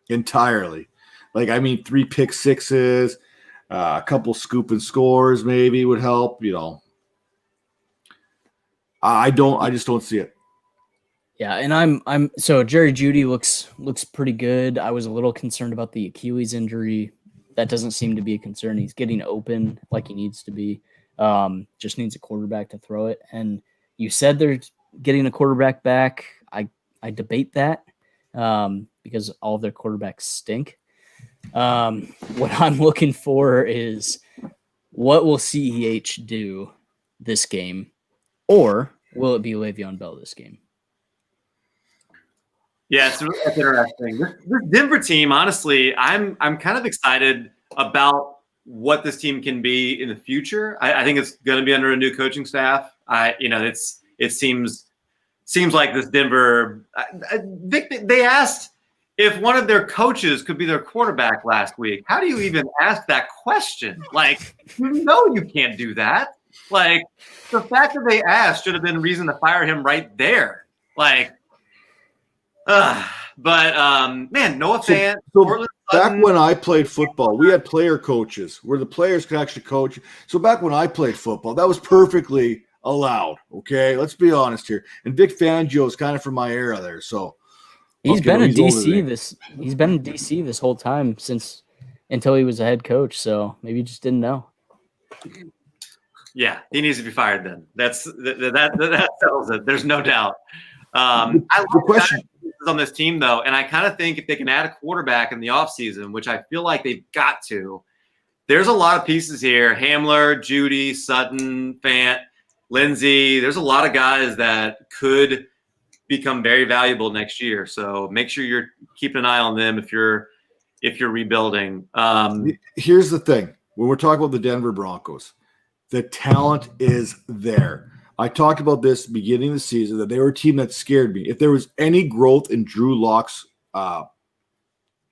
entirely. 3 pick sixes, a couple scoop and scores maybe would help, I just don't see it. Yeah, and so Jerry Jeudy looks pretty good. I was a little concerned about the Achilles injury. That doesn't seem to be a concern. He's getting open like he needs to be. Just needs a quarterback to throw it. And you said they're getting a quarterback back. I debate that because all of their quarterbacks stink. What I'm looking for is what will CEH do this game, or will it be Le'Veon Bell this game? Yeah, it's interesting. This Denver team, honestly, I'm kind of excited about what this team can be in the future. I think it's going to be under a new coaching staff. It seems like this Denver. They asked if one of their coaches could be their quarterback last week? How do you even ask that question? Like, you can't do that. Like, the fact that they asked should have been reason to fire him right there. Like, man, Noah Fant. So back when I played football, we had player coaches where the players could actually coach. So back when I played football, that was perfectly allowed. Okay, let's be honest here. And Vic Fangio is kind of from my era there, so he's been in DC this whole time until he was a head coach. So maybe he just didn't know. Yeah, he needs to be fired. Then that settles it. There's no doubt. I love the question on this team, though, and I kind of think if they can add a quarterback in the offseason, which I feel like they've got to, there's a lot of pieces here. Hamler, Judy, Sutton, Fant, Lindsey. There's a lot of guys that could become very valuable next year. So make sure you're keeping an eye on them if you're rebuilding. Here's the thing. When we're talking about the Denver Broncos, the talent is there. I talked about this beginning of the season, that they were a team that scared me. If there was any growth in Drew Lock's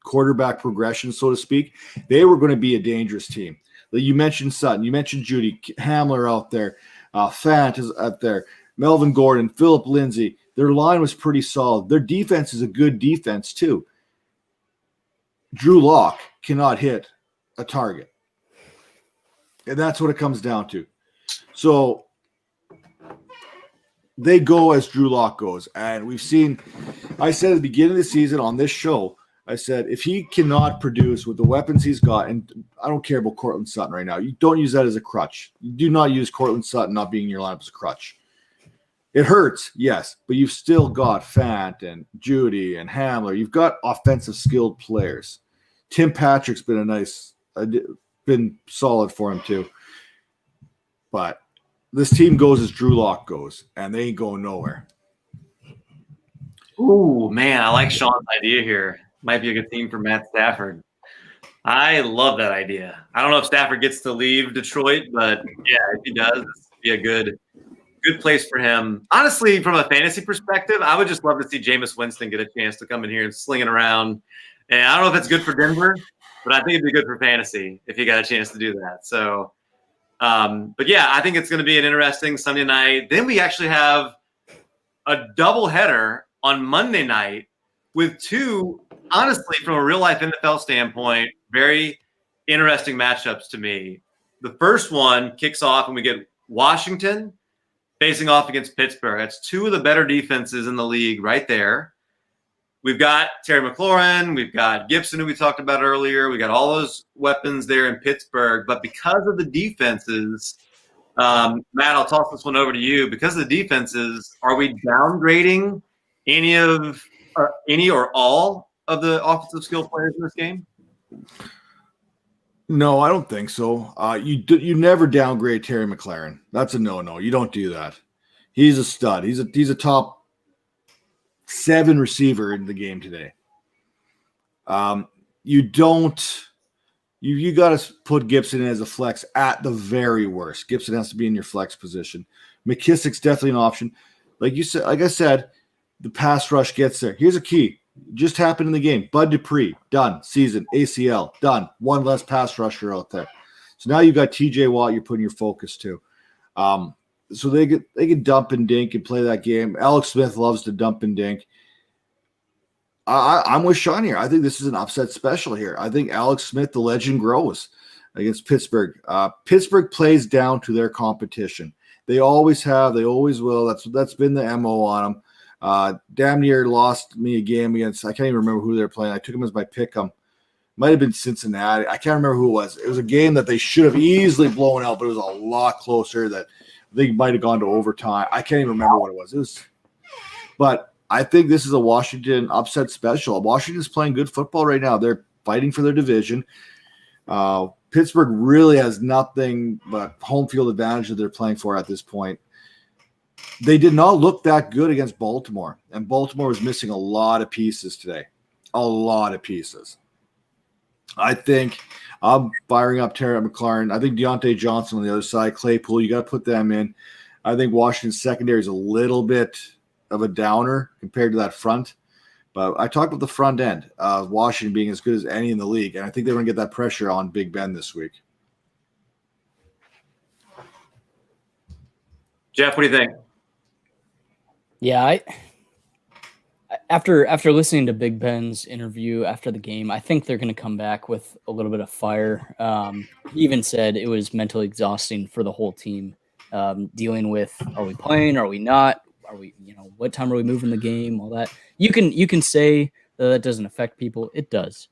quarterback progression, so to speak, they were going to be a dangerous team. You mentioned Sutton. You mentioned Judy. Hamler out there. Fant is out there. Melvin Gordon. Phillip Lindsay. Their line was pretty solid. Their defense is a good defense, too. Drew Lock cannot hit a target. And that's what it comes down to. So they go as Drew Lock goes. And we've seen, I said at the beginning of the season on this show, I said, if he cannot produce with the weapons he's got, and I don't care about Cortland Sutton right now, you don't use that as a crutch. You do not use Cortland Sutton not being in your lineup as a crutch. It hurts, yes, but you've still got Fant and Judy and Hamler. You've got offensive skilled players. Tim Patrick's been solid for him too. But this team goes as Drew Lock goes, and they ain't going nowhere. Ooh, man, I like Sean's idea here. Might be a good theme for Matt Stafford. I love that idea. I don't know if Stafford gets to leave Detroit, but yeah, if he does, it's be a good place for him. Honestly, from a fantasy perspective, I would just love to see Jameis Winston get a chance to come in here and sling it around. And I don't know if it's good for Denver, but I think it'd be good for fantasy if he got a chance to do that. So, but yeah, I think it's going to be an interesting Sunday night. Then we actually have a doubleheader on Monday night with two, honestly, from a real life NFL standpoint, very interesting matchups to me. The first one kicks off and we get Washington facing off against Pittsburgh. That's two of the better defenses in the league right there. We've got Terry McLaurin. We've got Gibson, who we talked about earlier. We got all those weapons there in Pittsburgh. But because of the defenses, Matt, I'll toss this one over to you. Because of the defenses, are we downgrading any or all of the offensive skill players in this game? No, I don't think so. You never downgrade Terry McLaurin. That's a no-no. You don't do that. He's a stud. He's a top 7 receiver in the game today. You got to put Gibson in as a flex at the very worst. Gibson has to be in your flex position. McKissick's definitely an option. Like I said, the pass rush gets there. Here's a key. Just happened in the game. Bud Dupree, done. Season. ACL, done. One less pass rusher out there. So now you've got TJ Watt you're putting your focus to. So they can dump and dink and play that game. Alex Smith loves to dump and dink. I'm with Sean here. I think this is an upset special here. I think Alex Smith, the legend, grows against Pittsburgh. Pittsburgh plays down to their competition. They always have. They always will. That's been the MO on them. Damn near lost me a game against, I can't even remember who they're playing. I took them as my pick 'em. Might have been Cincinnati. I can't remember who it was. It was a game that they should have easily blown out, but it was a lot closer that they might have gone to overtime. I can't even remember what it was. But I think this is a Washington upset special. Washington's playing good football right now. They're fighting for their division. Pittsburgh really has nothing but home field advantage that they're playing for at this point. They did not look that good against Baltimore, and Baltimore was missing a lot of pieces today. A lot of pieces. I think I'm firing up Terry McLaurin. I think Deontay Johnson on the other side, Claypool, you got to put them in. I think Washington's secondary is a little bit of a downer compared to that front. But I talked about the front end, Washington being as good as any in the league, and I think they're going to get that pressure on Big Ben this week. Jeff, what do you think? Yeah, after listening to Big Ben's interview after the game, I think they're going to come back with a little bit of fire. He even said it was mentally exhausting for the whole team, dealing with, are we playing? Are we not? Are we, what time are we moving the game? All that. You can say that doesn't affect people. It does.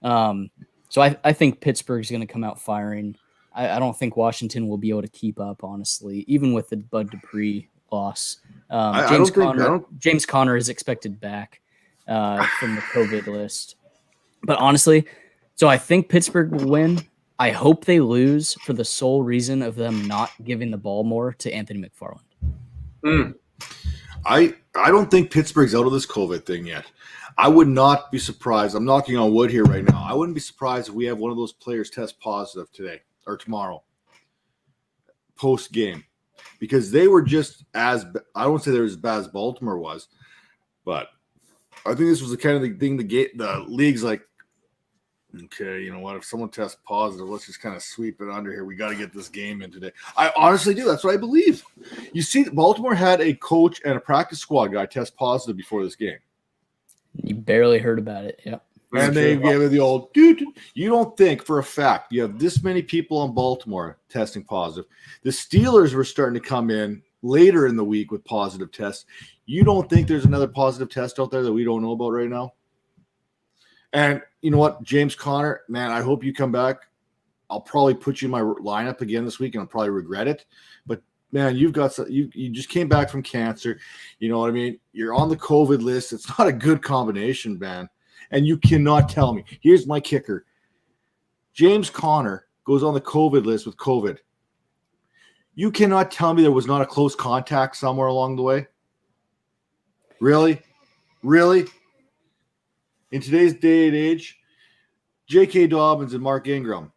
So I think Pittsburgh's going to come out firing. I don't think Washington will be able to keep up, honestly, even with the Bud Dupree loss. James Conner is expected back from the COVID list. But honestly, so I think Pittsburgh will win. I hope they lose for the sole reason of them not giving the ball more to Anthony McFarland. I don't think Pittsburgh's out of this COVID thing yet. I would not be surprised. I'm knocking on wood here right now. I wouldn't be surprised if we have one of those players test positive today or tomorrow post game, because they were just as – I won't say they're as bad as Baltimore was, but I think this was the kind of thing the league's like, okay, you know what? If someone tests positive, let's just kind of sweep it under here. We got to get this game in today. I honestly do. That's what I believe. You see, Baltimore had a coach and a practice squad guy test positive before this game. You barely heard about it. Yep. And they gave it the old dude. You don't think for a fact you have this many people in Baltimore testing positive. The Steelers were starting to come in later in the week with positive tests. You don't think there's another positive test out there that we don't know about right now? And you know what, James Conner, man, I hope you come back. I'll probably put you in my lineup again this week, and I'll probably regret it. But man, you just came back from cancer. You know what I mean? You're on the COVID list. It's not a good combination, man. And you cannot tell me. Here's my kicker. James Conner goes on the COVID list with COVID. You cannot tell me there was not a close contact somewhere along the way. Really? Really? In today's day and age, J.K. Dobbins and Mark Ingram,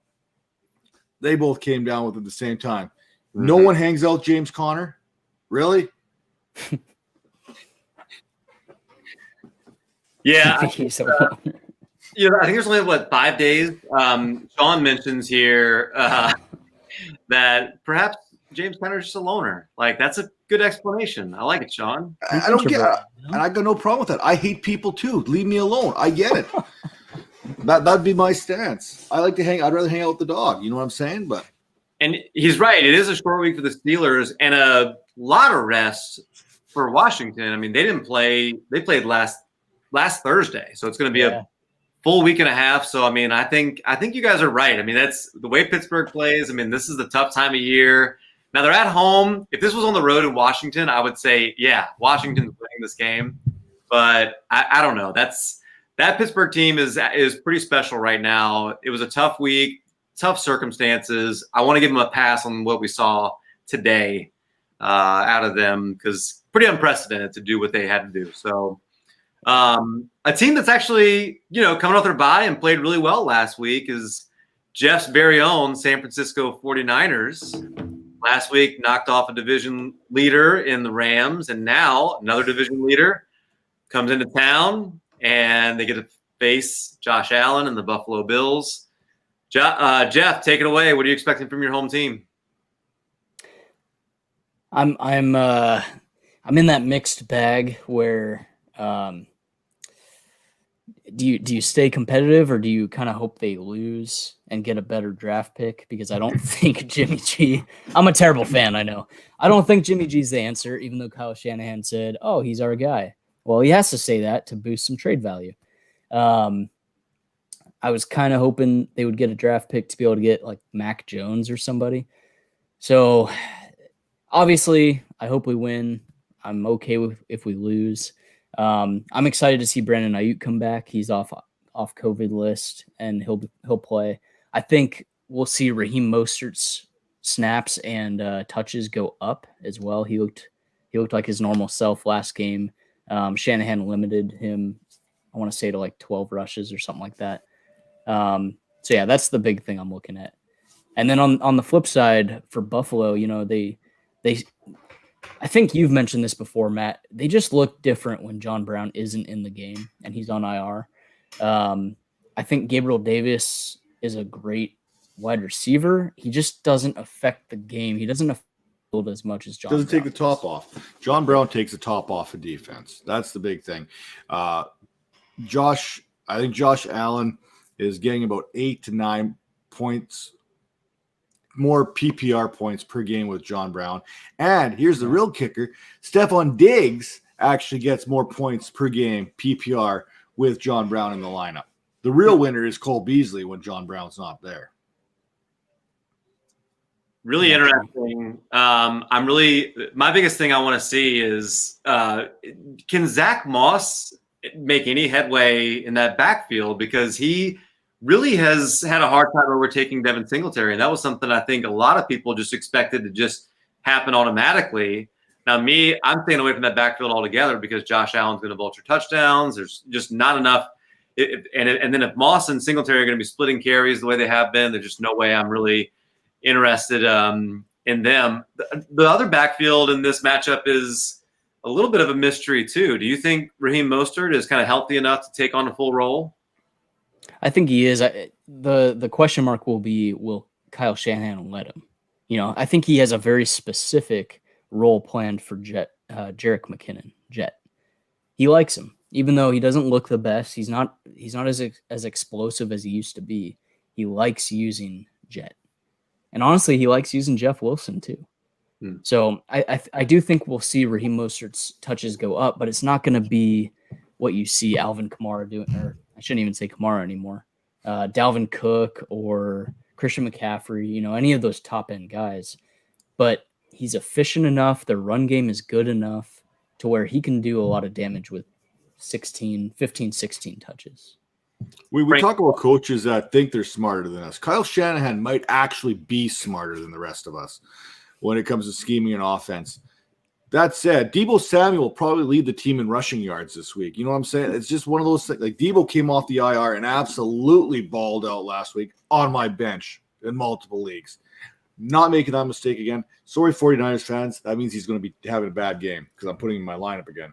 they both came down with it at the same time. Mm-hmm. No one hangs out James Conner? Really? Yeah. I think there's only, 5 days? Sean mentions here that perhaps James Conner's just a loner. Like, that's a good explanation. I like it, Sean. I don't get it. And I got no problem with that. I hate people too. Leave me alone. I get it. That'd be my stance. I'd rather hang out with the dog. You know what I'm saying? And he's right. It is a short week for the Steelers and a lot of rest for Washington. I mean, they didn't play. They played last Thursday, so it's going to be a full week and a half. So I mean, I think you guys are right. I mean, that's the way Pittsburgh plays. I mean, this is the tough time of year. Now they're at home. If this was on the road in Washington, I would say, yeah, Washington's winning this game. But I don't know. That Pittsburgh team is pretty special right now. It was a tough week, tough circumstances. I want to give them a pass on what we saw today out of them, because pretty unprecedented to do what they had to do. So a team that's actually, coming off their bye and played really well last week is Jeff's very own San Francisco 49ers. Last week, knocked off a division leader in the Rams, and now another division leader comes into town, and they get to face Josh Allen and the Buffalo Bills. Jeff, take it away. What are you expecting from your home team? I'm in that mixed bag where do you stay competitive, or do you kind of hope they lose and get a better draft pick? Because I don't think Jimmy G. I'm a terrible fan, I know. I don't think Jimmy G's the answer, even though Kyle Shanahan said, "Oh, he's our guy." Well, he has to say that to boost some trade value. I was kind of hoping they would get a draft pick to be able to get like Mac Jones or somebody. So obviously, I hope we win. I'm okay with if we lose. I'm excited to see Brandon Ayuk come back. He's off COVID list, and he'll play. I think we'll see Raheem Mostert's snaps and touches go up as well. He looked like his normal self last game. Shanahan limited him, I want to say, to like 12 rushes or something like that. So yeah, that's the big thing I'm looking at. And then on the flip side for Buffalo, they I think you've mentioned this before, Matt. They just look different when John Brown isn't in the game and he's on IR. I think Gabriel Davis is a great wide receiver. He just doesn't affect the game. He doesn't affect the field as much as John Doesn't Brown take the top off. John Brown takes the top off of defense. That's the big thing. I think Josh Allen is getting about 8 to 9 points more PPR points per game with John Brown. And here's the real kicker. Stephon Diggs actually gets more points per game PPR with John Brown in the lineup. The real winner is Cole Beasley when John Brown's not there. Really interesting. My biggest thing I want to see is can Zach Moss make any headway in that backfield, because he really has had a hard time overtaking Devin Singletary. And that was something I think a lot of people just expected to just happen automatically. Now, I'm staying away from that backfield altogether because Josh Allen's going to vulture touchdowns. There's just not enough. And then if Moss and Singletary are going to be splitting carries the way they have been, there's just no way I'm really interested in them. The other backfield in this matchup is a little bit of a mystery too. Do you think Raheem Mostert is kind of healthy enough to take on a full role? I think he is. The question mark will be, will Kyle Shanahan let him? I think he has a very specific role planned for Jerick McKinnon. Jet. He likes him, even though he doesn't look the best. He's not as explosive as he used to be. He likes using Jet, and honestly, he likes using Jeff Wilson too. So I do think we'll see Raheem Mostert's touches go up, but it's not going to be what you see Alvin Kamara doing, or I shouldn't even say Kamara anymore. Dalvin Cook or Christian McCaffrey, any of those top end guys. But he's efficient enough. The run game is good enough to where he can do a lot of damage with 15, 16 touches. We talk about coaches that think they're smarter than us. Kyle Shanahan might actually be smarter than the rest of us when it comes to scheming and offense. That said, Deebo Samuel will probably lead the team in rushing yards this week. You know what I'm saying? It's just one of those things. Like, Deebo came off the IR and absolutely balled out last week on my bench in multiple leagues. Not making that mistake again. Sorry, 49ers fans. That means he's going to be having a bad game because I'm putting him in my lineup again.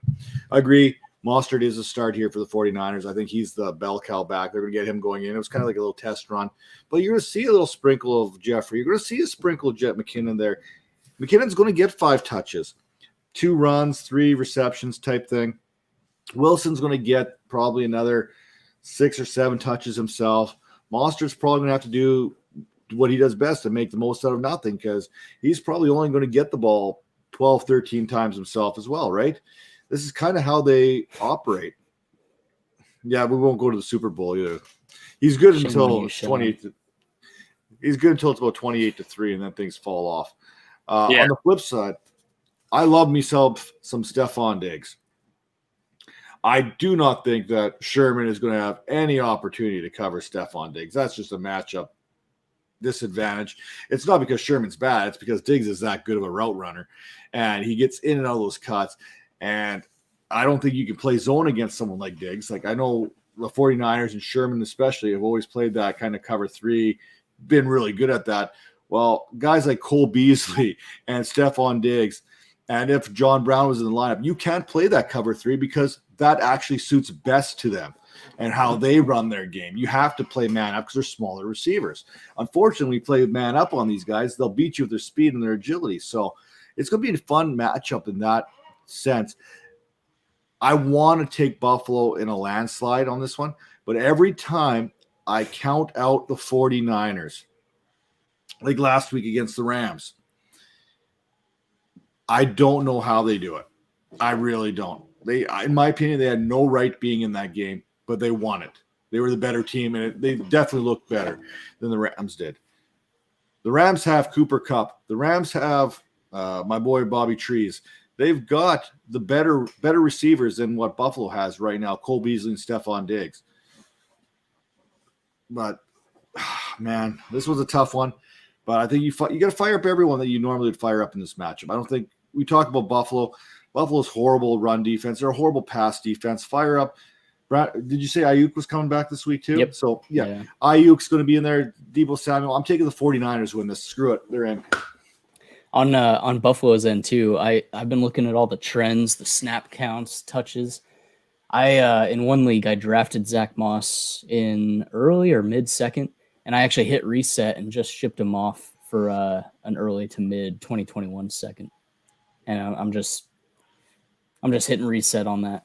I agree. Mostert is a start here for the 49ers. I think he's the bell cow back. They're going to get him going in. It was kind of like a little test run. But you're going to see a little sprinkle of Jeffrey. You're going to see a sprinkle of Jet McKinnon there. McKinnon's going to get 5 touches. 2 runs, 3 receptions type thing. Wilson's going to get probably another 6 or 7 touches himself. Mostert's probably going to have to do what he does best to make the most out of nothing, because he's probably only going to get the ball 12, 13 times himself as well, right? This is kind of how they operate. Yeah, we won't go to the Super Bowl either. He's good until 28. He's good until it's about 28-3, and then things fall off. On the flip side, I love myself some Stephon Diggs. I do not think that Sherman is going to have any opportunity to cover Stephon Diggs. That's just a matchup disadvantage. It's not because Sherman's bad. It's because Diggs is that good of a route runner, and he gets in and out of those cuts. And I don't think you can play zone against someone like Diggs. Like, I know the 49ers and Sherman especially have always played that kind of cover 3, been really good at that. Well, guys like Cole Beasley and Stephon Diggs, and if John Brown was in the lineup, you can't play that cover 3 because that actually suits best to them and how they run their game. You have to play man up because they're smaller receivers. Unfortunately, we play man up on these guys. They'll beat you with their speed and their agility. So it's going to be a fun matchup in that sense. I want to take Buffalo in a landslide on this one, but every time I count out the 49ers, like last week against the Rams, I don't know how they do it. I really don't. In my opinion, they had no right being in that game, but they won it. They were the better team, and they definitely looked better than the Rams did. The Rams have Cooper Kupp. The Rams have my boy Bobby Trees. They've got the better receivers than what Buffalo has right now, Cole Beasley and Stephon Diggs. But, man, this was a tough one. But I think you got to fire up everyone that you normally would fire up in this matchup. I don't think we talk about Buffalo. Buffalo's horrible run defense. They're a horrible pass defense. Fire up. Did you say Ayuk was coming back this week too? Yep. So, yeah. Ayuk's going to be in there. Deebo Samuel. I'm taking the 49ers win this. Screw it. They're in. On Buffalo's end too, I've been looking at all the trends, the snap counts, touches. I in one league I drafted Zach Moss in early or mid second, and I actually hit reset and just shipped him off for an early to mid 2021 second. And I'm just hitting reset on that.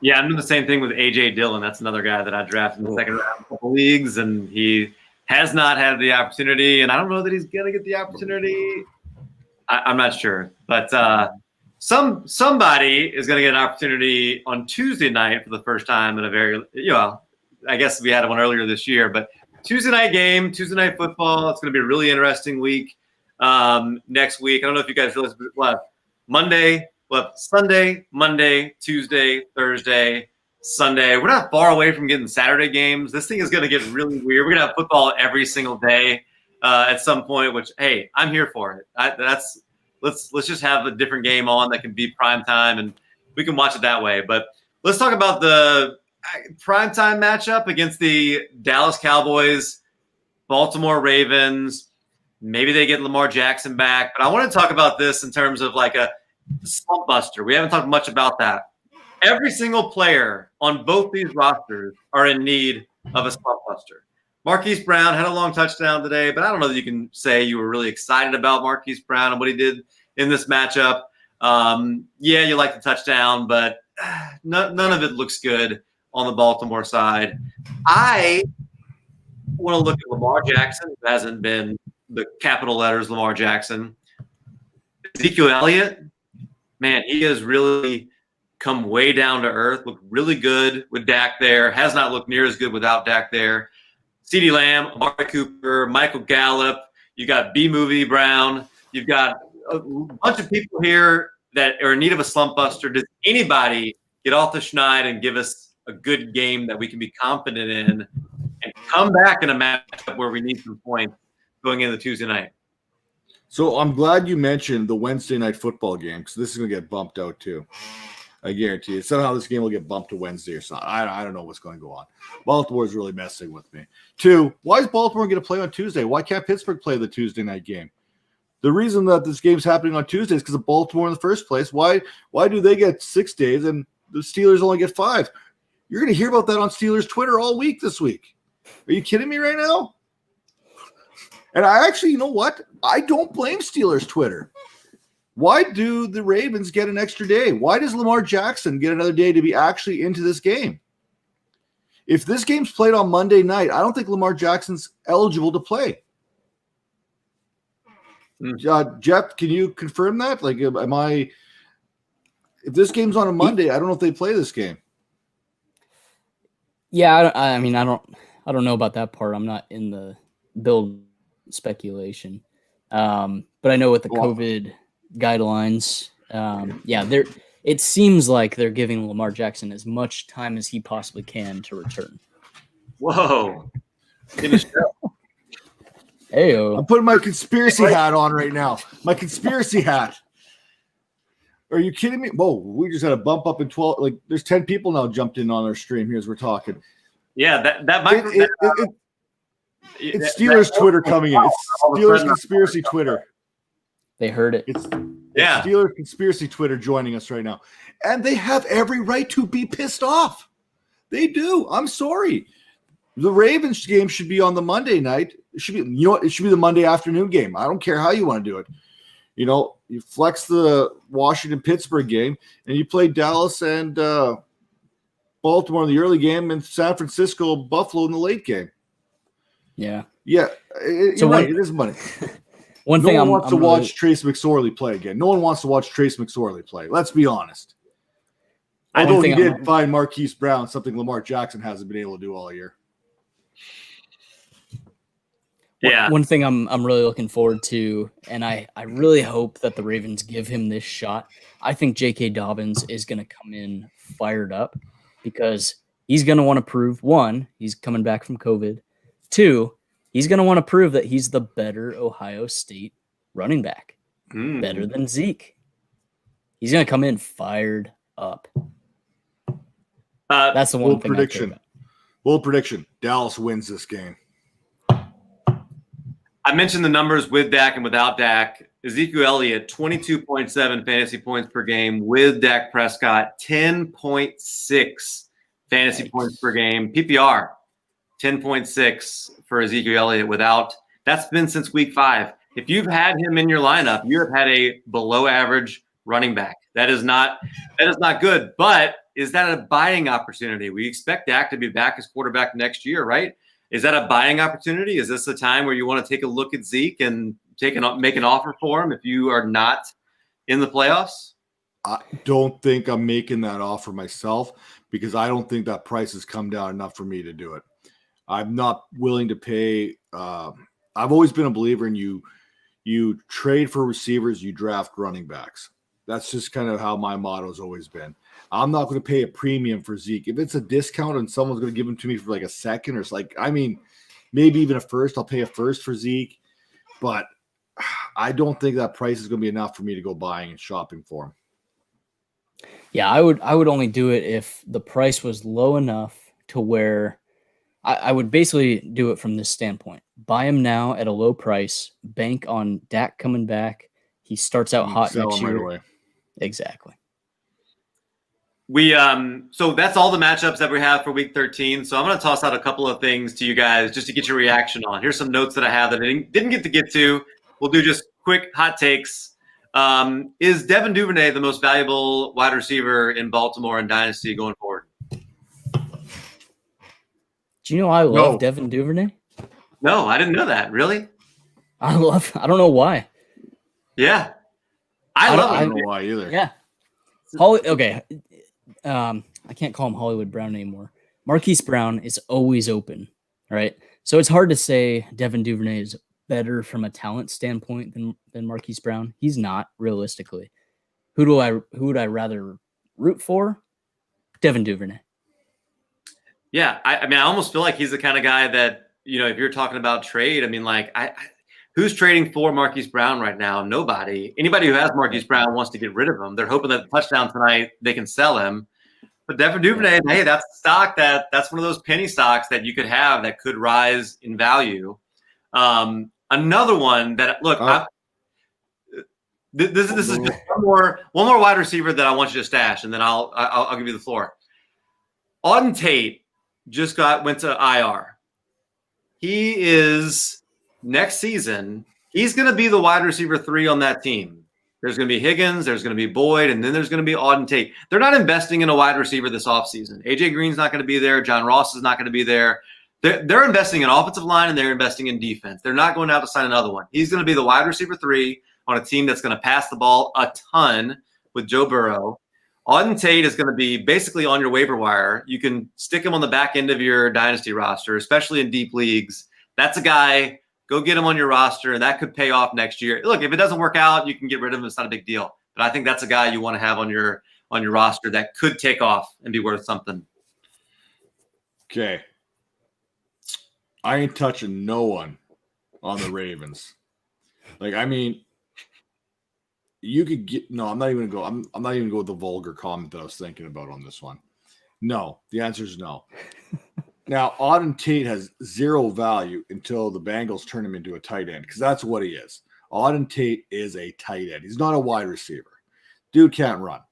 Yeah, I'm doing the same thing with AJ Dillon. That's another guy that I drafted in the second round of a couple leagues, and he has not had the opportunity. And I don't know that he's gonna get the opportunity. I'm not sure, but somebody is gonna get an opportunity on Tuesday night for the first time in a very, I guess we had one earlier this year, but Tuesday night game, Tuesday night football. It's gonna be a really interesting week next week. I don't know if you guys realize, we'll have Monday. We'll have Sunday, Monday, Tuesday, Thursday, Sunday. We're not far away from getting Saturday games. This thing is going to get really weird. We're going to have football every single day at some point, which, hey, I'm here for it. Let's just have a different game on that can be prime time, and we can watch it that way. But let's talk about the prime time matchup against the Dallas Cowboys, Baltimore Ravens. Maybe they get Lamar Jackson back. But I want to talk about this in terms of like a slump buster. We haven't talked much about that. Every single player on both these rosters are in need of a slump buster. Marquise Brown had a long touchdown today, but I don't know that you can say you were really excited about Marquise Brown and what he did in this matchup. Yeah, you like the touchdown, but none of it looks good on the Baltimore side. I want to look at Lamar Jackson, who hasn't been the capital letters Lamar Jackson. Ezekiel Elliott, man, he has really come way down to earth, looked really good with Dak there, has not looked near as good without Dak there. CeeDee Lamb, Amari Cooper, Michael Gallup, you got B-Movie Brown, you've got a bunch of people here that are in need of a slump buster. Does anybody get off the schneid and give us a good game that we can be confident in and come back in a matchup where we need some points going into Tuesday night? So I'm glad you mentioned the Wednesday night football game, because this is going to get bumped out too. I guarantee you. Somehow this game will get bumped to Wednesday or something. I don't know what's going to go on. Baltimore's really messing with me. 2, why is Baltimore going to play on Tuesday? Why can't Pittsburgh play the Tuesday night game? The reason that this game's happening on Tuesday is because of Baltimore in the first place. Why do they get 6 days and the Steelers only get 5? You're going to hear about that on Steelers Twitter all week this week. Are you kidding me right now? And I actually, you know what? I don't blame Steelers Twitter. Why do the Ravens get an extra day? Why does Lamar Jackson get another day to be actually into this game? If this game's played on Monday night, I don't think Lamar Jackson's eligible to play. Jeff, can you confirm that? Like, if this game's on a Monday, I don't know if they play this game. Yeah, I mean, I don't know about that part. I'm not in the build speculation, but I know with the COVID guidelines, it seems like they're giving Lamar Jackson as much time as he possibly can to return. Whoa. Heyo. I'm putting my conspiracy hat on right now. My conspiracy hat. Are you kidding me? Whoa, we just had a bump up in 12. Like, there's 10 people now jumped in on our stream here as we're talking. Yeah, that might it's Steelers Twitter coming in. It's Steelers conspiracy Twitter. They heard it. It's Steelers conspiracy Twitter joining us right now. And they have every right to be pissed off. They do. I'm sorry. The Ravens game should be on the Monday night. It should be, it should be the Monday afternoon game. I don't care how you want to do it. You flex the Washington-Pittsburgh game, and you play Dallas and Baltimore in the early game, and San Francisco-Buffalo in the late game. Yeah. Yeah. You're right. It is money. No one wants to watch Trace McSorley play again. No one wants to watch Trace McSorley play. Let's be honest. Although he did find Marquise Brown, something Lamar Jackson hasn't been able to do all year. Yeah. One thing I'm really looking forward to, and I really hope that the Ravens give him this shot. I think J.K. Dobbins is going to come in fired up because he's going to want to prove, 1, he's coming back from COVID. 2, he's going to want to prove that he's the better Ohio State running back, better than Zeke. He's going to come in fired up. That's the one thing prediction. Bold prediction. Dallas wins this game. I mentioned the numbers with Dak and without Dak. Ezekiel Elliott, 22.7 fantasy points per game with Dak Prescott, 10.6 fantasy points per game. PPR, 10.6 for Ezekiel Elliott without. That's been since week 5. If you've had him in your lineup, you have had a below average running back. That is not good. But is that a buying opportunity? We expect Dak to be back as quarterback next year, right? Is that a buying opportunity? Is this a time where you want to take a look at Zeke and make an offer for him if you are not in the playoffs? I don't think I'm making that offer myself because I don't think that price has come down enough for me to do it. I'm not willing to pay. I've always been a believer in you trade for receivers, you draft running backs. That's just kind of how my motto has always been. I'm not going to pay a premium for Zeke. If it's a discount and someone's going to give him to me for like a second or maybe even a first, I'll pay a first for Zeke. But I don't think that price is going to be enough for me to go buying and shopping for him. Yeah, I would only do it if the price was low enough to where I would basically do it from this standpoint. Buy him now at a low price, bank on Dak coming back. He starts out hot next year. Right away. Exactly. So that's all the matchups that we have for week 13. So I'm going to toss out a couple of things to you guys just to get your reaction on. Here's some notes that I have that I didn't get to. We'll do just quick hot takes. Is Devin Duvernay the most valuable wide receiver in Baltimore and Dynasty going forward? Do you know I love Devin Duvernay? No, I didn't know that. Really? I don't know why. Yeah. I don't know why either. Yeah. I can't call him Hollywood Brown anymore. Marquise Brown is always open, right? So it's hard to say Devin Duvernay is better from a talent standpoint than Marquise Brown. He's not, realistically. Who would I rather root for? Devin Duvernay. Yeah, I mean, I almost feel like he's the kind of guy that, if you're talking about trade, I mean, who's trading for Marquise Brown right now? Nobody. Anybody who has Marquise Brown wants to get rid of him. They're hoping that the touchdown tonight, they can sell him. But Devin Duvernay, hey, that's a stock that's one of those penny stocks that you could have that could rise in value. Another one that this is just one more wide receiver that I want you to stash, and then I'll give you the floor. Auden Tate just went to IR. He is next season. He's going to be the wide receiver 3 on that team. There's going to be Higgins, there's going to be Boyd, and then there's going to be Auden Tate. They're not investing in a wide receiver this offseason. AJ Green's not going to be there. John Ross is not going to be there. They're investing in offensive line and they're investing in defense. They're not going out to sign another one. He's going to be the wide receiver 3 on a team that's going to pass the ball a ton with Joe Burrow. Auden Tate is going to be basically on your waiver wire. You can stick him on the back end of your dynasty roster, especially in deep leagues. That's a guy. Go get him on your roster, and that could pay off next year. Look, if it doesn't work out, you can get rid of him. It's not a big deal. But I think that's a guy you want to have on your roster that could take off and be worth something. Okay. I ain't touching no one on the Ravens. You could get no. I'm not even gonna go. I'm not even gonna go with the vulgar comment that I was thinking about on this one. No, the answer is no. Now, Auden Tate has zero value until the Bengals turn him into a tight end because that's what he is. Auden Tate is a tight end. He's not a wide receiver. Dude can't run.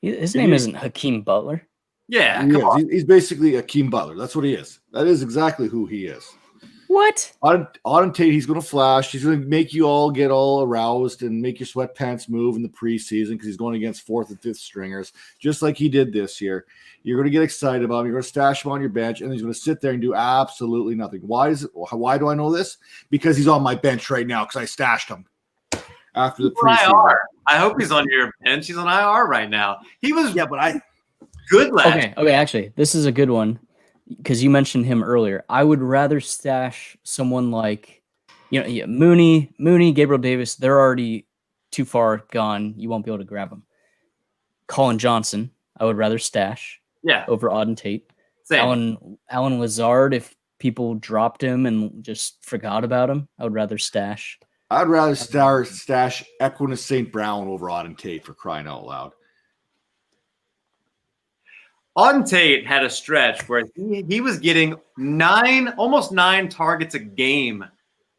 His name isn't Hakeem Butler. Yeah, he's basically Hakeem Butler. That's what he is. That is exactly who he is. What? Auden Tate, he's going to flash. He's going to make you all get all aroused and make your sweatpants move in the preseason because he's going against 4th and 5th stringers, just like he did this year. You're going to get excited about him. You're going to stash him on your bench, and he's going to sit there and do absolutely nothing. Why do I know this? Because he's on my bench right now because I stashed him after the preseason. I hope he's on your bench. He's on IR right now. He was good last. Okay. Actually, this is a good one. Because you mentioned him earlier, I would rather stash someone like, Mooney, Gabriel Davis. They're already too far gone. You won't be able to grab them. Colin Johnson, I would rather stash. Yeah. Over Auden Tate. Same. Alan Lazard, if people dropped him and just forgot about him, I would rather stash. I'd rather stash Equinus St. Brown over Auden Tate, for crying out loud. Auden Tate had a stretch where he was getting almost 9 targets a game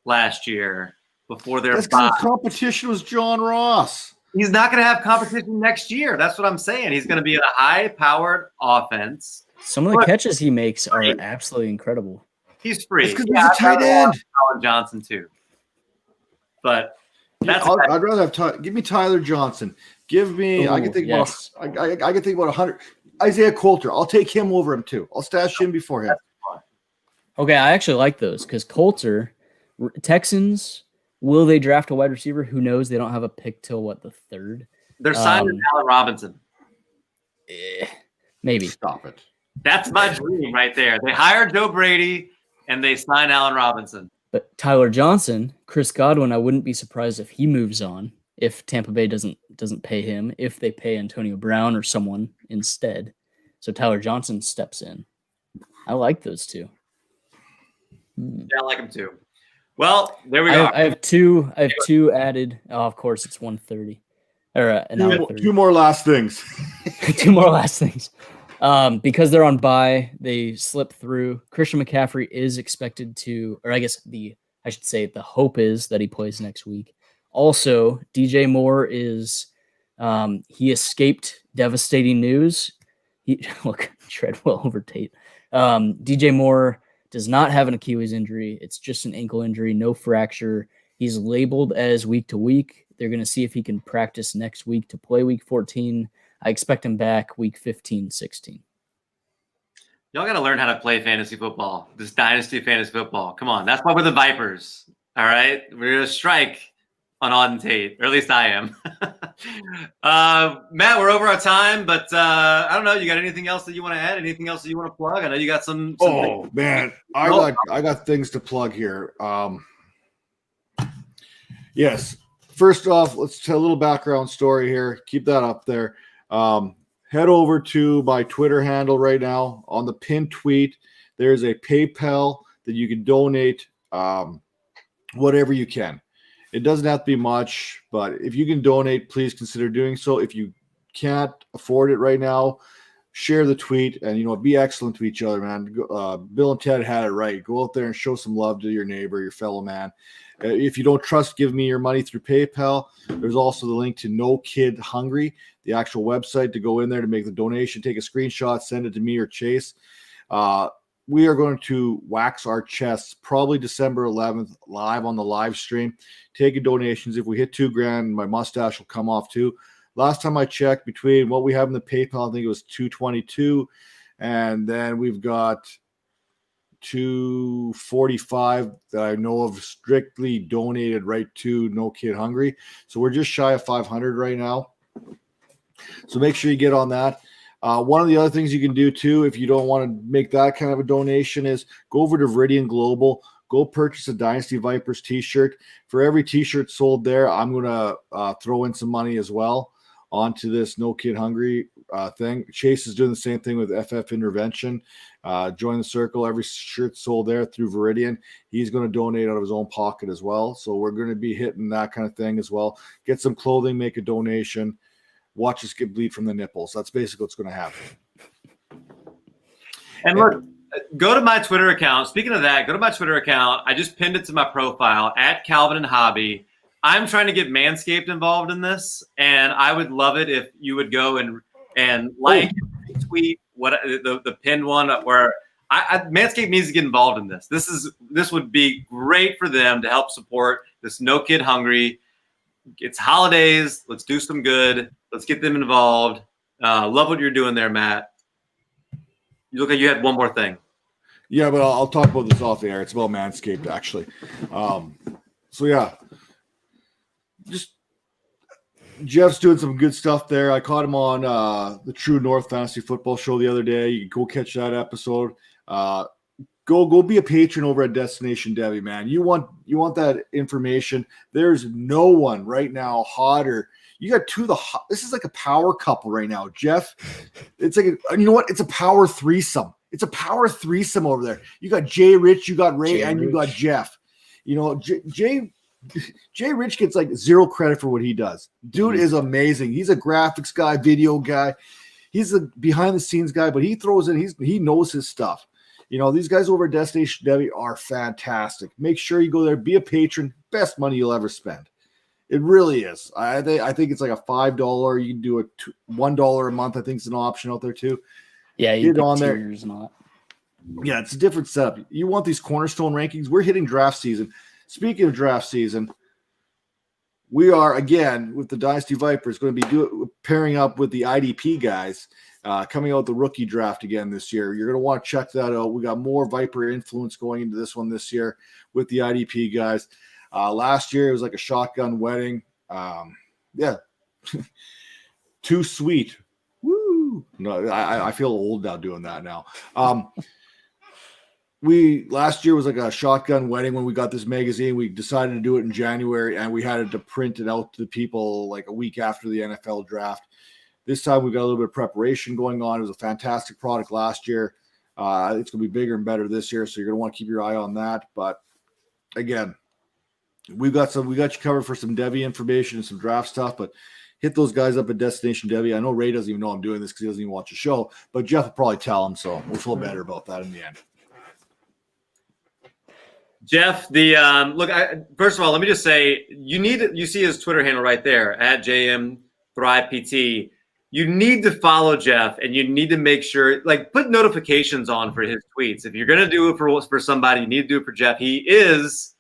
last year. before their That's bye. because competition was John Ross. He's not going to have competition next year. That's what I'm saying. He's going to be in a high-powered offense. Some of the catches he makes are absolutely incredible. He's free. It's because he's a tight end. Colin Johnson too. But I'd rather have give me Tyler Johnson. Give me. I can think about. I can think about 100. Isaiah Coulter. I'll take him over him too. I'll stash him before him. Okay, I actually like those because Coulter, Texans. Will they draft a wide receiver? Who knows? They don't have a pick till the 3rd. They're signing Allen Robinson. Maybe. Stop it. That's my dream right there. They hire Joe Brady and they sign Allen Robinson. But Tyler Johnson, Chris Godwin, I wouldn't be surprised if he moves on. If Tampa Bay doesn't pay him, if they pay Antonio Brown or someone instead. So Tyler Johnson steps in. I like those two. Yeah, I like them too. Well, there we go. I have two added. Oh, of course, it's 1:30 or an hour. 30. Two more last things. Two more last things. Because they're on bye, they slip through. Christian McCaffrey is expected to, or I guess the hope is that he plays next week. Also, DJ Moore is he escaped devastating news. Treadwell over Tate. DJ Moore does not have an Achilles injury. It's just an ankle injury, no fracture. He's labeled as week to week. They're going to see if he can practice next week to play week 14. I expect him back week 15, 16. Y'all got to learn how to play fantasy football, this dynasty fantasy football. Come on. That's why we're the Vipers. All right. We're going to strike on Auden Tate, or at least I am. Matt, we're over our time, but I don't know. You got anything else that you want to add? Anything else that you want to plug? I know you got some. Oh man, I got things to plug here. Yes. First off, let's tell a little background story here. Keep that up there. Head over to my Twitter handle right now. On the pinned tweet, there's a PayPal that you can donate whatever you can. It doesn't have to be much, but if you can donate, please consider doing so. If you can't afford it right now, share the tweet and, be excellent to each other, man. Bill and Ted had it right. Go out there and show some love to your neighbor, your fellow man. If you don't trust, give me your money through PayPal. There's also the link to No Kid Hungry, the actual website to go in there to make the donation. Take a screenshot, send it to me or Chase. We are going to wax our chests probably December 11th live on the live stream. Taking donations. If we hit $2,000, my mustache will come off too. Last time I checked, between what we have in the PayPal, I think it was $222, and then we've got $245 that I know of strictly donated right to No Kid Hungry. So we're just shy of 500 right now. So make sure you get on that. One of the other things you can do too, if you don't want to make that kind of a donation, is go over to Viridian Global. Go purchase a Dynasty Vipers t-shirt. For every t-shirt sold there, I'm going to throw in some money as well onto this No Kid Hungry thing. Chase is doing the same thing with FF Intervention. Join the circle. Every shirt sold there through Viridian, he's going to donate out of his own pocket as well. So we're going to be hitting that kind of thing as well. Get some clothing, make a donation. Watch us get bleed from the nipples. That's basically what's going to happen. And look, go to my Twitter account. Speaking of that, go to my Twitter account. I just pinned it to my profile at Calvin and Hobby. I'm trying to get Manscaped involved in this, and I would love it if you would go and like, tweet what the pinned one where Manscaped needs to get involved in this. This would be great for them to help support this No Kid Hungry. It's holidays. Let's do some good. Let's get them involved. Love what you're doing there, Matt. You look like you had one more thing. Yeah, but I'll talk about this off the air. It's about Manscaped, actually. So, yeah. Just Jeff's doing some good stuff there. I caught him on the True North Fantasy Football Show the other day. You can go catch that episode. Go be a patron over at Destination Debbie, man. You want that information. There's no one right now hotter. You got two of the hot. This is like a power couple right now, Jeff. It's like you know what? It's a power threesome. It's a power threesome over there. You got Jay Rich, you got Ray, and you got Jeff. Jay Rich gets like zero credit for what he does. Dude is amazing. He's a graphics guy, video guy. He's a behind the scenes guy, but he throws in. He knows his stuff. These guys over at Destination Devy are fantastic. Make sure you go there, be a patron, best money you'll ever spend. It really is. I think it's like a $5. You can do $1 a month. I think it's an option out there too. Yeah, you get on there. And all that. Yeah, it's a different setup. You want these cornerstone rankings. We're hitting draft season. Speaking of draft season, we are, again, with the Dynasty Vipers, going to be pairing up with the IDP guys, coming out with the rookie draft again this year. You're going to want to check that out. We got more Viper influence going into this one this year with the IDP guys. Last year, it was like a shotgun wedding. Yeah. Too sweet. Woo. No, I feel old now doing that now. Last year was like a shotgun wedding when we got this magazine. We decided to do it in January, and we had to print it out to the people like a week after the NFL draft. This time we got a little bit of preparation going on. It was a fantastic product last year. It's going to be bigger and better this year, so you're going to want to keep your eye on that. But again, we got you covered for some Devy information and some draft stuff, but hit those guys up at Destination Devy. I know Ray doesn't even know I'm doing this because he doesn't even watch the show, but Jeff will probably tell him, so we'll feel better about that in the end. Jeff, first of all, let me just say, you see his Twitter handle right there at JMThrivePT. You need to follow Jeff, and you need to make sure, put notifications on for his tweets. If you're going to do it for somebody, you need to do it for Jeff. He is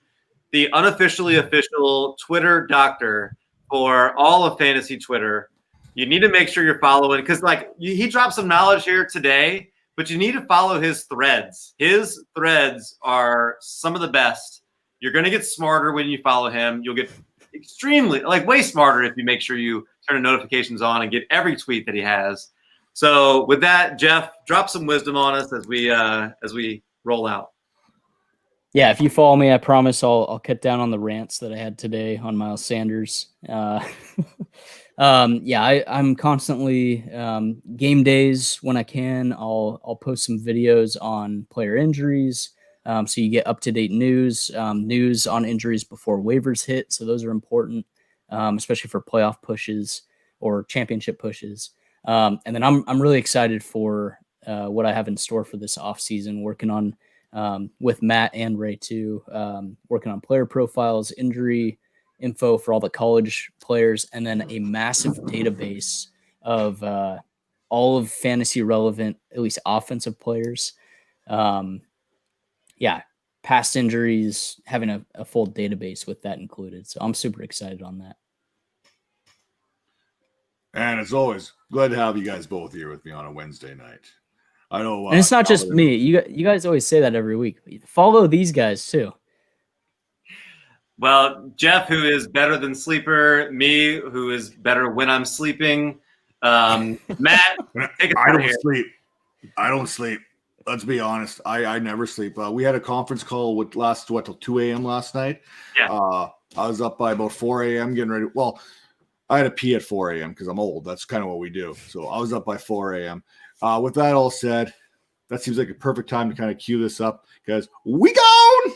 the unofficially official Twitter doctor for all of fantasy Twitter. You need to make sure you're following, because he dropped some knowledge here today, but you need to follow his threads. His threads are some of the best. You're going to get smarter when you follow him. You'll get extremely, way smarter if you make sure you turn the notifications on and get every tweet that he has. So with that, Jeff, drop some wisdom on us as we roll out. Yeah, if you follow me, I promise I'll cut down on the rants that I had today on Miles Sanders. I'm constantly game days when I can. I'll post some videos on player injuries, so you get up to date news on injuries before waivers hit. So those are important, especially for playoff pushes or championship pushes. And then I'm really excited for what I have in store for this offseason, working on with Matt and Ray too, working on player profiles, injury info for all the college players, and then a massive database of all of fantasy relevant, at least offensive players. Past injuries, having a full database with that included. So I'm super excited on that. And as always, glad to have you guys both here with me on a Wednesday night. I know, and it's not just me. You guys always say that every week. Follow these guys too. Well, Jeff, who is better than sleeper, me, who is better when I'm sleeping. Matt, take it from here. I don't sleep. Let's be honest. I never sleep. We had a conference call till 2 a.m. last night. Yeah. I was up by about 4 a.m. getting ready. Well, I had to pee at 4 a.m. because I'm old. That's kind of what we do. So I was up by 4 a.m. With that all said, that seems like a perfect time to kind of cue this up, guys. We gone!